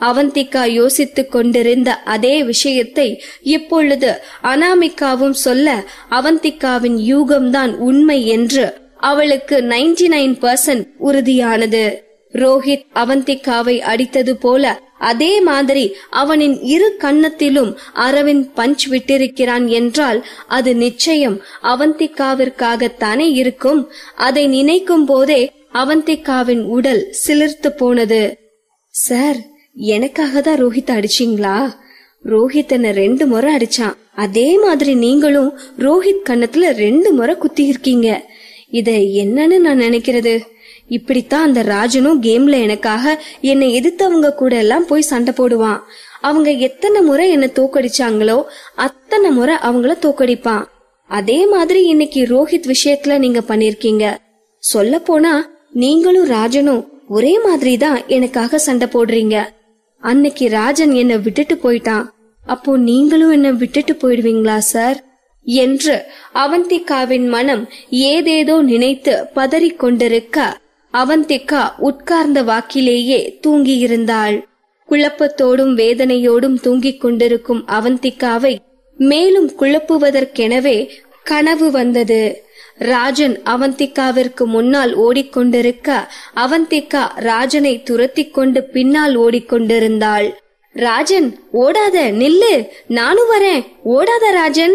அவந்திகா யோசித்துக் கொண்டிருந்த அதே விஷயத்தை இப்பொழுது அனாமிகாவும் சொல்ல அவந்திகாவின் யூகம்தான் உண்மை என்று அவளுக்கு 99% உறுதியானது. ரோஹித் அவந்திகாவை அடித்தது போல அதே மாதிரி அவனின் இரு கன்னத்திலும் அரவிந்த் பஞ்ச் விட்டிருக்கிறான் என்றால் அது நிச்சயம் அவந்திகாவிற்காகத்தானே இருக்கும். அதை நினைக்கும் போதே அவந்திகாவின் உடல் சிலிர்த்து போனது. சார், எனக்காக தான் ரோஹித் அடிச்சீங்களா? ரோஹித் என்ன 2 முறை அடிச்சான். அதே மாதிரி நீங்களும் ரோஹித் கன்னத்துல 2 முறை குத்தி இருக்கீங்க. இத என்னன்னு நான் நினைக்கிறது? இப்படித்தான் அந்த ராஜனும் கேம்ல எனக்காக என்னை எதிர்த்தவங்க கூட எல்லாம் போய் சண்டை போடுவான். அவங்க எத்தனை முறை என்ன தோக்கடிச்சாங்களோ அத்தனை முறை அவங்கள தோக்கடிப்பான். அதே மாதிரி இன்னைக்கு ரோஹித் விஷயத்துல நீங்க பண்ணிருக்கீங்க. சொல்ல போனா நீங்களும் ராஜனும் ஒரே மாதிரி தான் எனக்காக சண்டை போடுறீங்க. அன்னைக்கு ராஜன் என்ன விட்டுட்டு போயிட்டான். அப்போ நீங்களும் என்ன விட்டுட்டு போயிடுவீங்களா சார் என்று அவந்திகாவின் மனம் ஏதேதோ நினைத்து பதறிக் கொண்டிருக்க அவந்திகா உட்கார்ந்த வாக்கிலேயே தூங்கியிருந்தாள். குழப்பத்தோடும் வேதனையோடும் தூங்கிக் கொண்டிருக்கும் அவந்திகாவை மேலும் குழப்புவதற்கெனவே கனவு வந்தது. ராஜன் அவந்திகாவிற்கு முன்னால் ஓடிக்கொண்டிருக்க அவந்திகா ராஜனை துரத்தி கொண்டு பின்னால் ஓடிக்கொண்டிருந்தாள். ராஜன், ஓடாத, நில்லு, நானும் வரேன், ஓடாத ராஜன்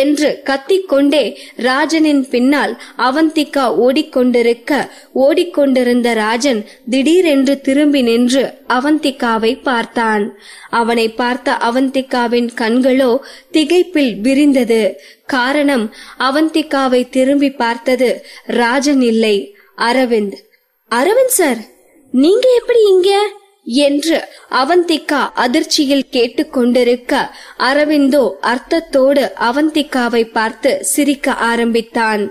என்று கத்திக்கொண்டே ராஜனின் பின்னால் அவந்திகா ஓடிக்கொண்டிருக்க ஓடிக்கொண்டிருந்த ராஜன் திடீரென்று திரும்பி நின்று அவந்திகாவை பார்த்தான். அவனை பார்த்த அவந்திகாவின் கண்களோ திகைப்பில் விரிந்தது. காரணம், அவந்திகாவை திரும்பி பார்த்தது ராஜன் இல்லை, அரவிந்த். அரவிந்த் சார், நீங்க எப்படி இங்க? என்று அவந்திகா அதிர்ச்சியில் கேட்டுக்கொண்டிருக்க, அரவிந்தோ அர்த்தத்தோடு அவந்திகாவை பார்த்து சிரிக்க ஆரம்பித்தான்.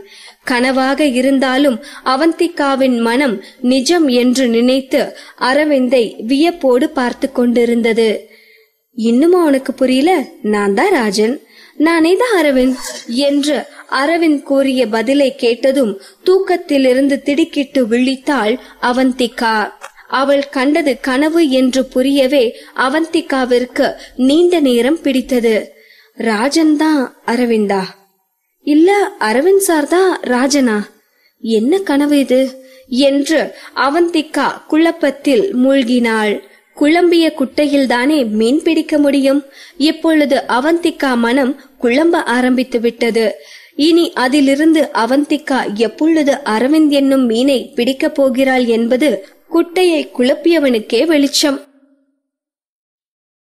கனவாக இருந்தாலும் அவந்திகாவின் மனம் நிஜம் என்று நினைத்து அரவிந்தை வியப்போடு பார்த்து கொண்டிருந்தது. இன்னுமா உனக்கு புரியல? நான் தான் ராஜன், நானே தான் அரவிந்த் என்று அரவிந்த் கூறிய பதிலை கேட்டதும் தூக்கத்திலிருந்து திடுக்கிட்டு விழித்தாள் அவந்திகா. அவள் கண்டது கனவு என்று புரியவே அவந்திகாவிற்கு நீண்ட நேரம் பிடித்தது. ராஜன் தான் அரவிந்தா? இல்ல அரவிந்த் சார் தான் ராஜனா? என்ன கனவு இது என்று அவந்திகா குழப்பத்தில் மூழ்கினாள். குழம்பிய குட்டையில்தானே மீன் பிடிக்க முடியும். இப்பொழுது அவந்திகா மனம் குழம்ப ஆரம்பித்து விட்டது. இனி அதிலிருந்து அவந்திகா எப்பொழுது அரவிந்த் என்னும் மீனை பிடிக்கப் போகிறாள் என்பது குட்டையை குழப்பியவனுக்கே வெளிச்சம்.